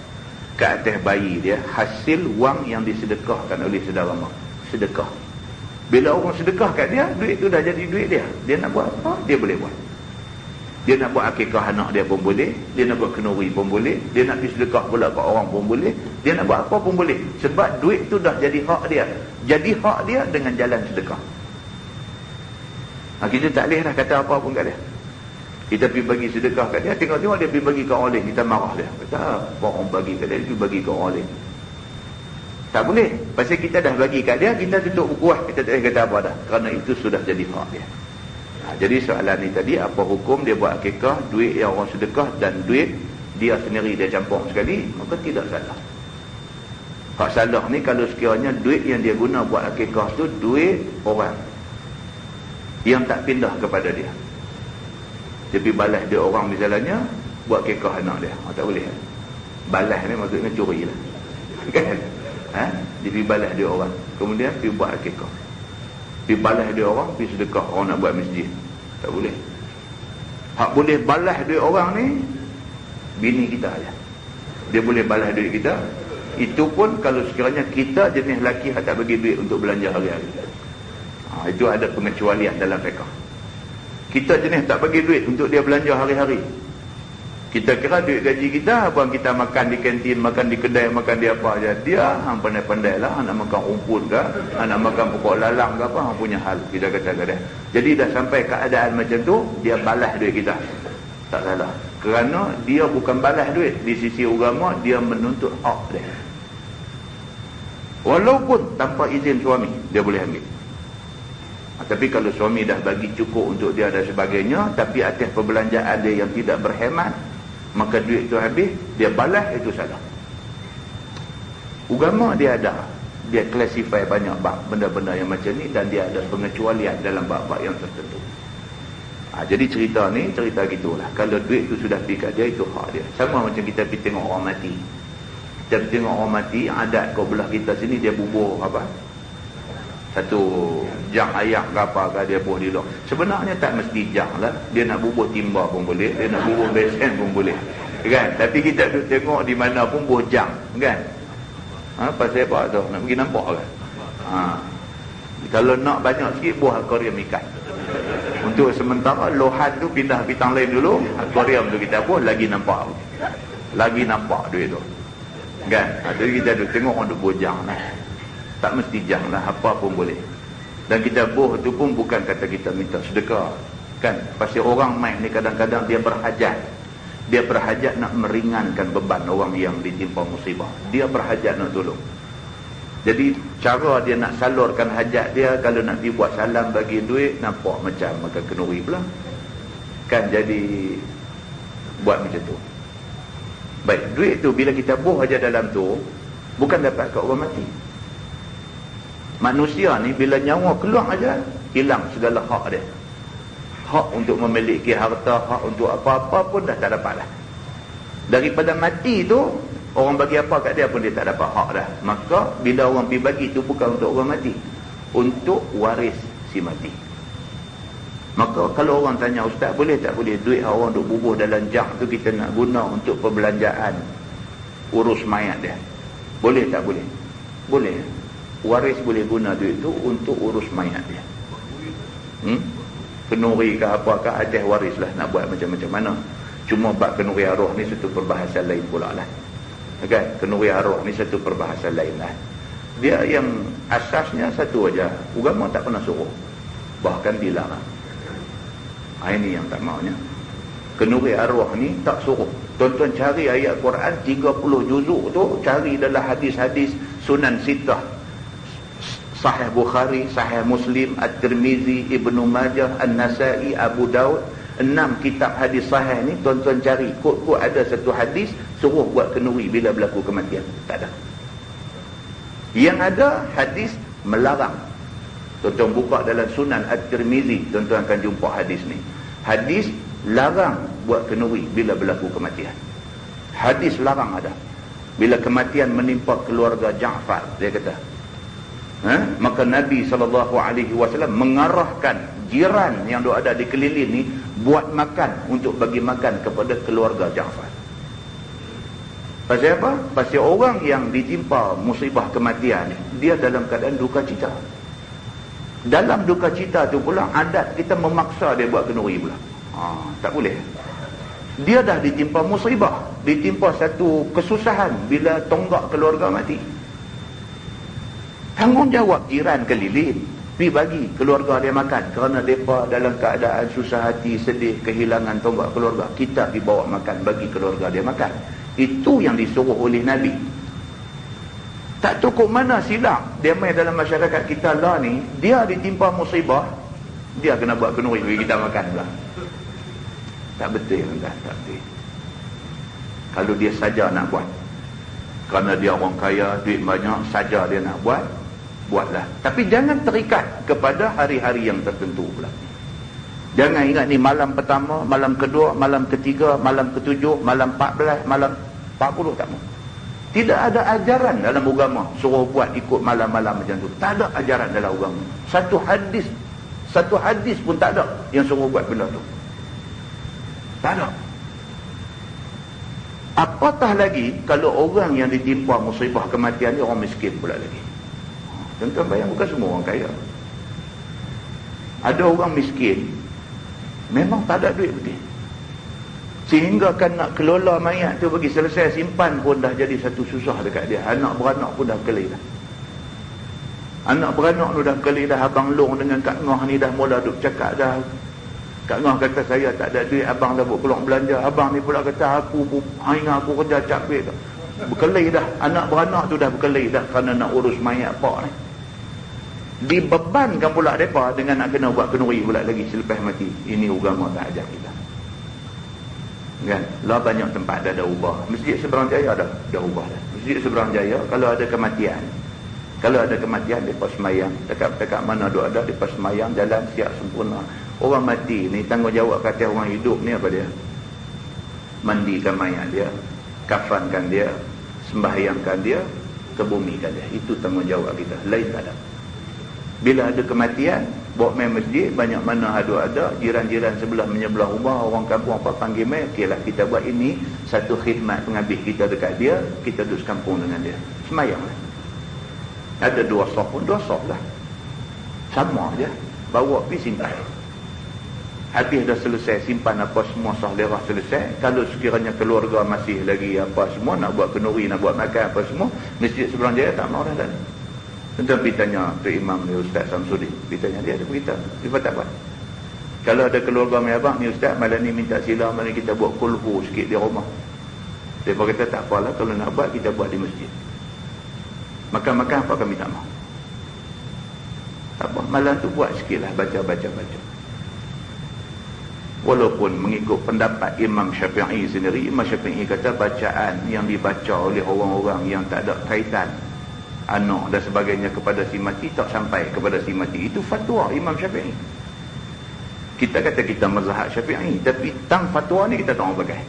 ke atas bayi dia hasil wang yang disedekahkan oleh saudara mak. Sedekah. Bila orang sedekah kat dia, duit tu dah jadi duit dia. Dia nak buat apa, dia boleh buat. Dia nak buat akikah anak dia pun boleh, dia nak buat kenuri pun boleh, dia nak pergi sedekah pula kat orang pun boleh, dia nak buat apa pun boleh. Sebab duit tu dah jadi hak dia. Jadi hak dia dengan jalan sedekah. Kita tak boleh dah kata apa pun kat dia. Kita pergi bagi sedekah kat dia, tengok-tengok dia pergi bagi kat orang lain, kita marah dia. Kata apa orang bagi kat dia, dia pergi bagi kat orang lain. Tak boleh. Pasal kita dah bagi kat dia, kita tutup buku lah, kita tak boleh kata apa dah. Kerana itu sudah jadi hak dia. Jadi soalan ni tadi, apa hukum dia buat akikah, duit yang orang sedekah dan duit dia sendiri dia campur sekali, maka tidak salah. Hak salah ni kalau sekiranya duit yang dia guna buat akikah tu duit orang yang tak pindah kepada dia. Dia pergi balas dia orang misalnya buat akikah anak dia. Tak boleh. Balas ni maksudnya curi lah. Kan? Dia pergi balas dia orang, kemudian pergi buat akikah. Pergi balas dia orang, pergi sedekah orang nak buat masjid. Tak boleh. Hak boleh balas duit orang ni bini kita aja. Dia boleh balas duit kita. Itu pun kalau sekiranya kita jenis lelaki yang tak bagi duit untuk belanja hari-hari. Itu ada pengecualian dalam fiqh. Kita jenis tak bagi duit untuk dia belanja hari-hari. Kita kira duit gaji kita, abang kita makan di kantin, makan di kedai, makan di apa aja. Dia hang pandai-pandai lah, nak makan rumput ke, nak makan pokok lalang ke apa, hang punya hal. Kita kata ke dia. Jadi dah sampai keadaan macam tu, dia balas duit kita. Tak salah. Kerana dia bukan balas duit. Di sisi agama, dia menuntut hak dia. Walaupun tanpa izin suami, dia boleh ambil. Tapi kalau suami dah bagi cukup untuk dia dan sebagainya, tapi atas perbelanjaan dia yang tidak berhemat, maka duit itu habis, dia balas, itu salah. Agama dia ada, dia classify banyak benda-benda yang macam ni, dan dia ada pengecualian dalam bab-bab yang tertentu. Jadi cerita ni, cerita gitulah. Kalau duit itu sudah pergi kat dia, itu hak dia. Sama macam kita pergi tengok orang mati. Kita pergi tengok orang mati, adat kau belah kita sini, dia bubur apa? Satu jang ayak ke apa ke dia bubuh di luar. Sebenarnya tak mesti jang lah. Dia nak bubuh timba pun boleh, dia nak bubuh besen pun boleh. Kan? Tapi kita duduk tengok di mana pun bubuh jang. Kan? Pasal apa tu? Nak pergi nampak kan? Kalau nak banyak sikit, bubuh akuarium ikan. Untuk sementara, lohan tu pindah bintang lain dulu, akuarium tu kita bubuh, lagi nampak. Lagi nampak duit tu. Kan? Jadi kita duduk tengok orang duduk bubuh jang lah. Tak mesti jang lah, apa pun boleh. Dan kita buh tu pun bukan kata kita minta sedekah. Kan? Pasal orang main ni kadang-kadang dia berhajat. Dia berhajat nak meringankan beban orang yang ditimpa musibah. Dia berhajat nak tolong. Jadi cara dia nak salurkan hajat dia, kalau nak dibuat salam bagi duit, nampak macam makan kenduri pula. Kan jadi buat macam tu. Baik, duit tu bila kita buh aja dalam tu, bukan dapat kat orang mati. Manusia ni bila nyawa keluar aja, hilang segala hak dia. Hak untuk memiliki harta, hak untuk apa-apa pun dah tak dapat lah. Daripada mati tu, orang bagi apa kat dia pun dia tak dapat hak dah. Maka bila orang pergi bagi tu bukan untuk orang mati, untuk waris si mati. Maka kalau orang tanya, ustaz boleh tak boleh duit orang duk bubuh dalam jang tu kita nak guna untuk perbelanjaan urus mayat dia, boleh tak boleh? Boleh. Waris boleh guna duit tu untuk urus mayat dia. Kenduri ke apa ke, atas waris lah nak buat macam-macam mana. Cuma bab kenduri arwah ni satu perbahasan lain pula lah. Kan? Kenduri arwah ni satu perbahasan lain lah. Dia yang asasnya satu aja, agama tak pernah suruh, bahkan dilarang. Ini yang tak maunya. Kenduri arwah ni tak suruh. Tuan-tuan cari ayat Quran 30 juzuk tu, cari dalam hadis-hadis Sunan Sittah, Sahih Bukhari, Sahih Muslim, At-Tirmizi, Ibnu Majah, An-Nasai, Abu Daud, 6 kitab hadis sahih ni tuan-tuan cari, kod-kod ada satu hadis suruh buat kenduri bila berlaku kematian. Tak ada. Yang ada hadis melarang. Tuan-tuan buka dalam Sunan At-Tirmizi, tuan-tuan akan jumpa hadis ni. Hadis larang buat kenduri bila berlaku kematian. Hadis larang ada. Bila kematian menimpa keluarga Ja'far, dia kata, maka Nabi SAW mengarahkan jiran yang ada di keliling ni buat makan untuk bagi makan kepada keluarga Ja'far. Pasal apa? Pasal orang yang ditimpa musibah kematian, dia dalam keadaan duka cita. Dalam duka cita tu pula adat kita memaksa dia buat kenduri pula. Tak boleh. Dia dah ditimpa musibah, ditimpa satu kesusahan bila tonggak keluarga mati. Tanggungjawab jiran keliling, pergi bagi keluarga dia makan, kerana mereka dalam keadaan susah hati, sedih, kehilangan tonggak keluarga. Kita pergi bawa makan, bagi keluarga dia makan. Itu yang disuruh oleh Nabi. Tak cukup mana silap dia main dalam masyarakat kita lah ni, dia ditimpa musibah, dia kena buat kenduri bagi kita makan pula. Tak betul kan? Tak betul. Kalau dia saja nak buat, kerana dia orang kaya, duit banyak, saja dia nak buat, buatlah. Tapi jangan terikat kepada hari-hari yang tertentu pula. Jangan ingat ni malam pertama, malam kedua, malam ketiga, malam ketujuh, malam 14, malam 40, tak mau. Tidak ada ajaran dalam agama suruh buat ikut malam-malam macam tu. Tak ada ajaran dalam agama. Satu hadis pun tak ada yang suruh buat benda tu. Tak ada. Apatah lagi kalau orang yang ditimpa musibah kematian ni orang miskin pula lagi. Tuan-tuan bayang, bukan semua orang kaya. Ada orang miskin memang tak ada duit betul, sehingga kan nak kelola mayat tu bagi selesai simpan pun dah jadi satu susah dekat dia. Anak beranak pun dah kelih dah. Anak beranak tu dah kelih dah. Abang Long dengan Kak Ngah ni dah mula duk cakap dah. Kak Ngah kata, saya tak ada duit, abang dah buat keluar belanja. Abang ni pula kata, aku kerja capek dah. Berkelih dah. Anak beranak tu dah berkelih dah kerana nak urus mayat pak ni. Dibebankan pula mereka dengan nak kena buat kenduri pula lagi selepas mati. Ini agama tak ajar kita. Kan? Lah banyak tempat dah ada ubah. Masjid Seberang Jaya dah ubah dah. Masjid Seberang Jaya kalau ada kematian, mereka semayang. Dekat mana ada, mereka semayang, jalan siap sempurna. Orang mati ni tanggungjawab kata orang hidup ni apa dia? Mandikan mayat dia, kafankan dia, sembahyangkan dia, kebumikan dia. Itu tanggungjawab kita. Lain tak ada. Bila ada kematian, bawa main masjid, banyak mana ada, jiran-jiran sebelah menyebelah rumah, orang kampung apa panggil main, okeylah kita buat ini, satu khidmat penghabis kita dekat dia, kita duduk sekampung dengan dia. Semayanglah. Ada 2 saf pun 2 saf lah. Sama je. Bawa pergi simpan. Habis dah selesai simpan apa semua, sahlerah selesai. Kalau sekiranya keluarga masih lagi apa semua, nak buat kenduri, nak buat makan apa semua, Masjid Seberang Jaya tak mau dah tadi. Tentang pergi tanya tu Imam ni, Ustaz Samsudin. Pergi tanya dia, ada berita. Dia tak buat. Kalau ada keluarga mai abang ni, Ustaz malam ni minta sila, malam ni kita buat kulhu sikit di rumah. Dia kata tak apalah, kalau nak buat kita buat di masjid. Makan-makan apa kami tak mau. Tak apa, malam tu buat sikit lah, baca. Walaupun mengikut pendapat Imam Syafi'i sendiri, Imam Syafi'i kata bacaan yang dibaca oleh orang-orang yang tak ada kaitan anak dan sebagainya kepada si mati, tak sampai kepada si mati. Itu fatwa Imam Syafi'i. Kita kata kita mazhab Syafi'i, tapi tang fatwa ni kita tak mau pakai.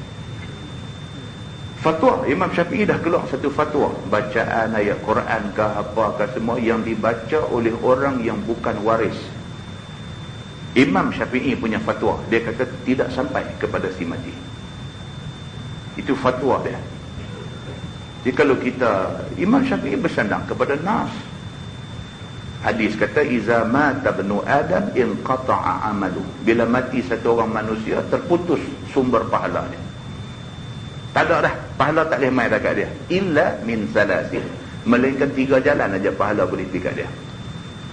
Fatwa Imam Syafi'i dah keluar satu fatwa, bacaan ayat Quran ke apa ke semua yang dibaca oleh orang yang bukan waris. Imam Syafi'i punya fatwa, dia kata tidak sampai kepada si mati. Itu fatwa dia. Jadi kalau kita, Imam Syafi'i bersandang kepada nas. Hadis kata iza mata ibnu Adam inqata'a amalu. Bila mati satu orang manusia, terputus sumber pahala dia. Tak ada dah, pahala tak boleh mai dekat dia. Illa min salasin. Melainkan 3 jalan aja pahala boleh pergi kat dia.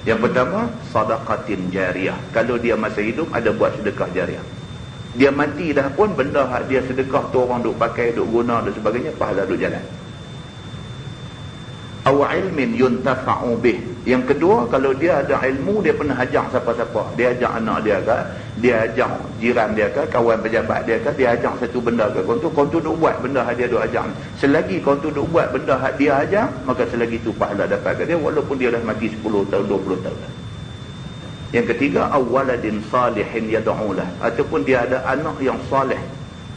Yang pertama, sadaqatin jariyah. Kalau dia masih hidup, ada buat sedekah jariah. Dia mati dah pun, benda hak dia sedekah tu orang duk pakai, duk guna dan sebagainya, pahala duk jalan. Aw ilmin yuntafa'u bih. Yang kedua, kalau dia ada ilmu, dia pernah ajak siapa-siapa. Dia ajak anak dia ke, dia ajak jiran dia ke, kawan pejabat dia ke, dia ajak satu benda ke. Kau tu duk buat benda hak dia duk ajak. Selagi kau tu duk buat benda hak dia ajak, maka selagi tu pahala dapat ke dia, walaupun dia dah mati 10 tahun, 20 tahun. Yang ketiga, awaladin salihin yad'ulah. Ataupun dia ada anak yang salih.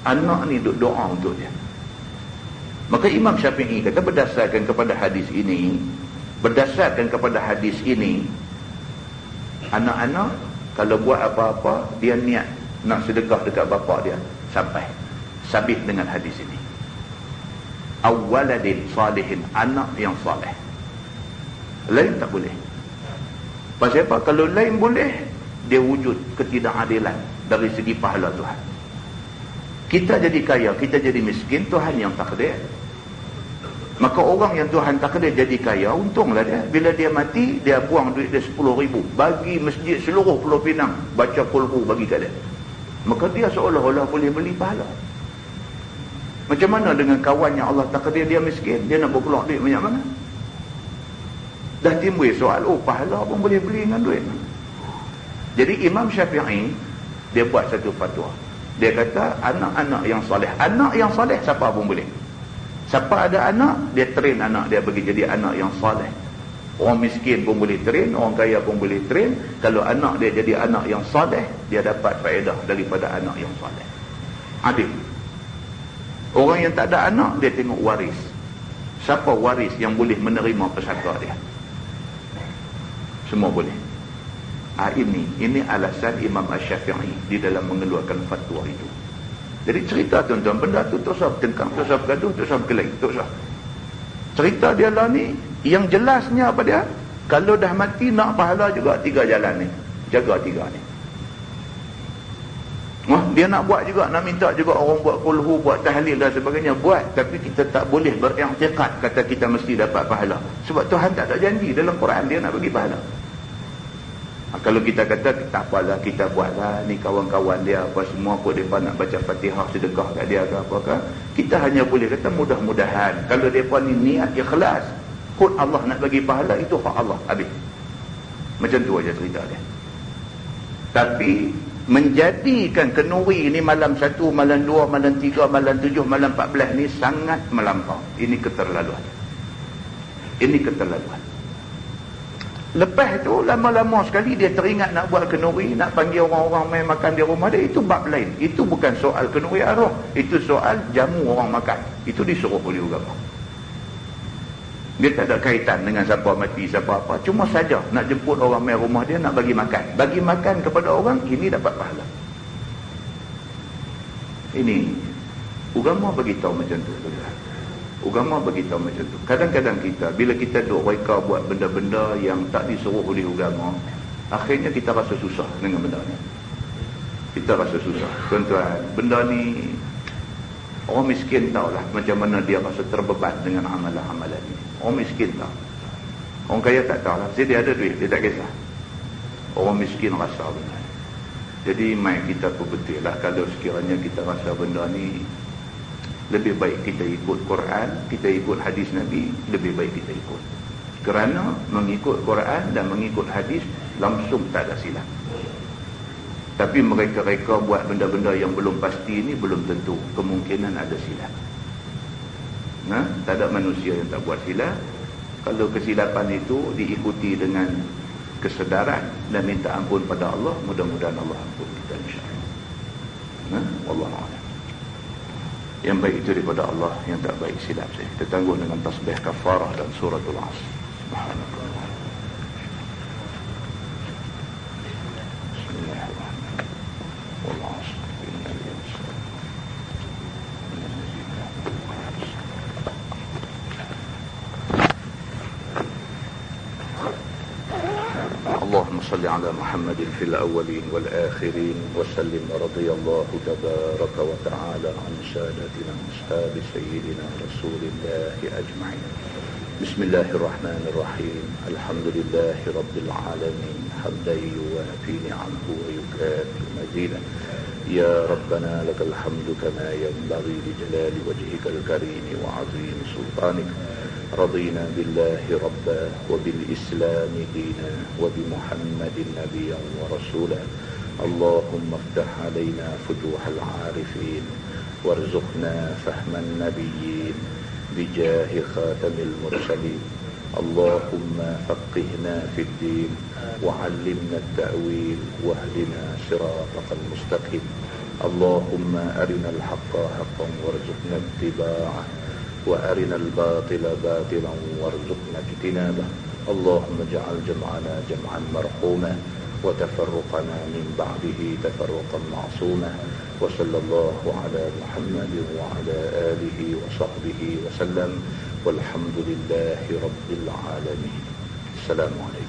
Anak ni duk doa untuk dia. Maka Imam Syafi'i kata berdasarkan kepada hadis ini, anak-anak kalau buat apa-apa, dia niat nak sedekah dekat bapa dia, sampai sabit dengan hadis ini. Awaladin salihin, anak yang salih. Lain tak boleh. Pasal apa? Kalau lain boleh, dia wujud ketidakadilan dari segi pahala Tuhan. Kita jadi kaya, kita jadi miskin, Tuhan yang takdir. Maka orang yang Tuhan takdir jadi kaya, untunglah dia. Bila dia mati, dia buang duit dia 10,000, bagi masjid seluruh Pulau Pinang, baca kulhu bagi kat dia. Maka dia seolah-olah boleh beli pahala. Macam mana dengan kawan yang Allah takdir dia miskin, dia nak berkeluar duit banyak mana? Dah timbul soal, pahala pun boleh beli dengan duit. Jadi Imam Syafi'i, dia buat satu fatwa. Dia kata anak-anak yang soleh. Anak yang soleh siapa pun boleh. Siapa ada anak, dia train anak dia bagi jadi anak yang soleh. Orang miskin pun boleh train, orang kaya pun boleh train. Kalau anak dia jadi anak yang soleh, dia dapat faedah daripada anak yang soleh. Adil. Orang yang tak ada anak, dia tengok waris. Siapa waris yang boleh menerima pesaka dia? Semua boleh. Ini alasan Imam Asy-Syafi'i di dalam mengeluarkan fatwa itu. Jadi cerita tuan-tuan, benda tu tak usah bertengkar, tak usah bergaduh, tak usah berkelahi, tak usah. Cerita dia lah ni, yang jelasnya apa dia? Kalau dah mati nak pahala juga 3 jalan ni. Jaga 3 ni. Dia nak buat juga, nak minta juga orang buat kulhu, buat tahlil dan sebagainya, buat. Tapi kita tak boleh beriktikad kata kita mesti dapat pahala. Sebab Tuhan tak ada janji dalam Quran dia nak bagi pahala. Kalau kita kata tak apalah, kita buatlah, ni kawan-kawan dia apa semua kot, mereka nak baca Fatihah sedekah kat dia ke apakah, kita hanya boleh kata mudah-mudahan kalau mereka ni niat ikhlas, kot Allah nak bagi pahala, itu hak Allah, habis. Macam tu aja cerita dia. Tapi menjadikan kenduri ni malam 1, malam 2, malam 3, malam 7, malam 14 ni sangat melampau. Ini keterlaluan. Ini keterlaluan. Lepas tu lama-lama sekali dia teringat nak buat kenduri, nak panggil orang-orang main makan di rumah dia, itu bab lain. Itu bukan soal kenduri arwah, itu soal jamu orang makan. Itu disuruh oleh agama. Dia tak ada kaitan dengan siapa mati, siapa apa. Cuma saja nak jemput orang main rumah dia, nak bagi makan. Bagi makan kepada orang, ini dapat pahala. Ini agama bagi tahu macam tu. Agama bagi tahu macam tu. Kadang-kadang kita, bila kita duk reka buat benda-benda yang tak disuruh oleh agama, akhirnya kita rasa susah dengan benda ni. Kita rasa susah. Tuan-tuan, benda ni orang miskin tahulah macam mana dia rasa terbeban dengan amalan-amalan ni. Orang miskin tahu. Orang kaya tak tahulah. Jadi dia ada duit, dia tak kisah. Orang miskin rasa benda. Jadi mai kita berbetul lah, kalau sekiranya kita rasa benda ni lebih baik kita ikut Quran, kita ikut hadis Nabi, lebih baik kita ikut. Kerana mengikut Quran dan mengikut hadis langsung tak ada silap. Tapi mereka-mereka buat benda-benda yang belum pasti ni belum tentu, kemungkinan ada silap. Tak ada manusia yang tak buat silap. Kalau kesilapan itu diikuti dengan kesedaran dan minta ampun pada Allah, mudah-mudahan Allah ampun kita insya-Allah. Wallahu a'lam. Yang baik itu daripada Allah, yang tak baik silap saya. Kita tangguh dengan tasbih kafarah dan suratul Asr. Subhanallah. Bismillahirrahmanirrahim. Wallahu a'lam. اللهم صل على محمد في الأولين والآخرين وسلم ورضي الله تبارك وتعالى عن سادتنا أصحاب سيدنا رسول الله أجمعين. بسم الله الرحمن الرحيم. الحمد لله رب العالمين حمدا يوافي نعمه ويكافئ مزيدا. يا ربنا لك الحمد كما ينبغي لجلال وجهك الكريم وعظيم سلطانك. رضينا بالله ربا وبالإسلام دينا وبمحمد نبيا ورسولا. اللهم افتح علينا فتوح العارفين وارزقنا فهم النبيين بجاه خاتم المرسلين. اللهم فقهنا في الدين وعلمنا التأويل واهدنا صراطك المستقيم. اللهم أرنا الحق حقا وارزقنا اتباعه وأرنا الباطل باطلا وارزقنا اجتنابه. اللهم اجعل جمعنا جمعا مرحوما وتفرقنا من بعده تفرقا معصوما. وصلى الله على محمد وعلى آله وصحبه وسلم والحمد لله رب العالمين. السلام عليكم.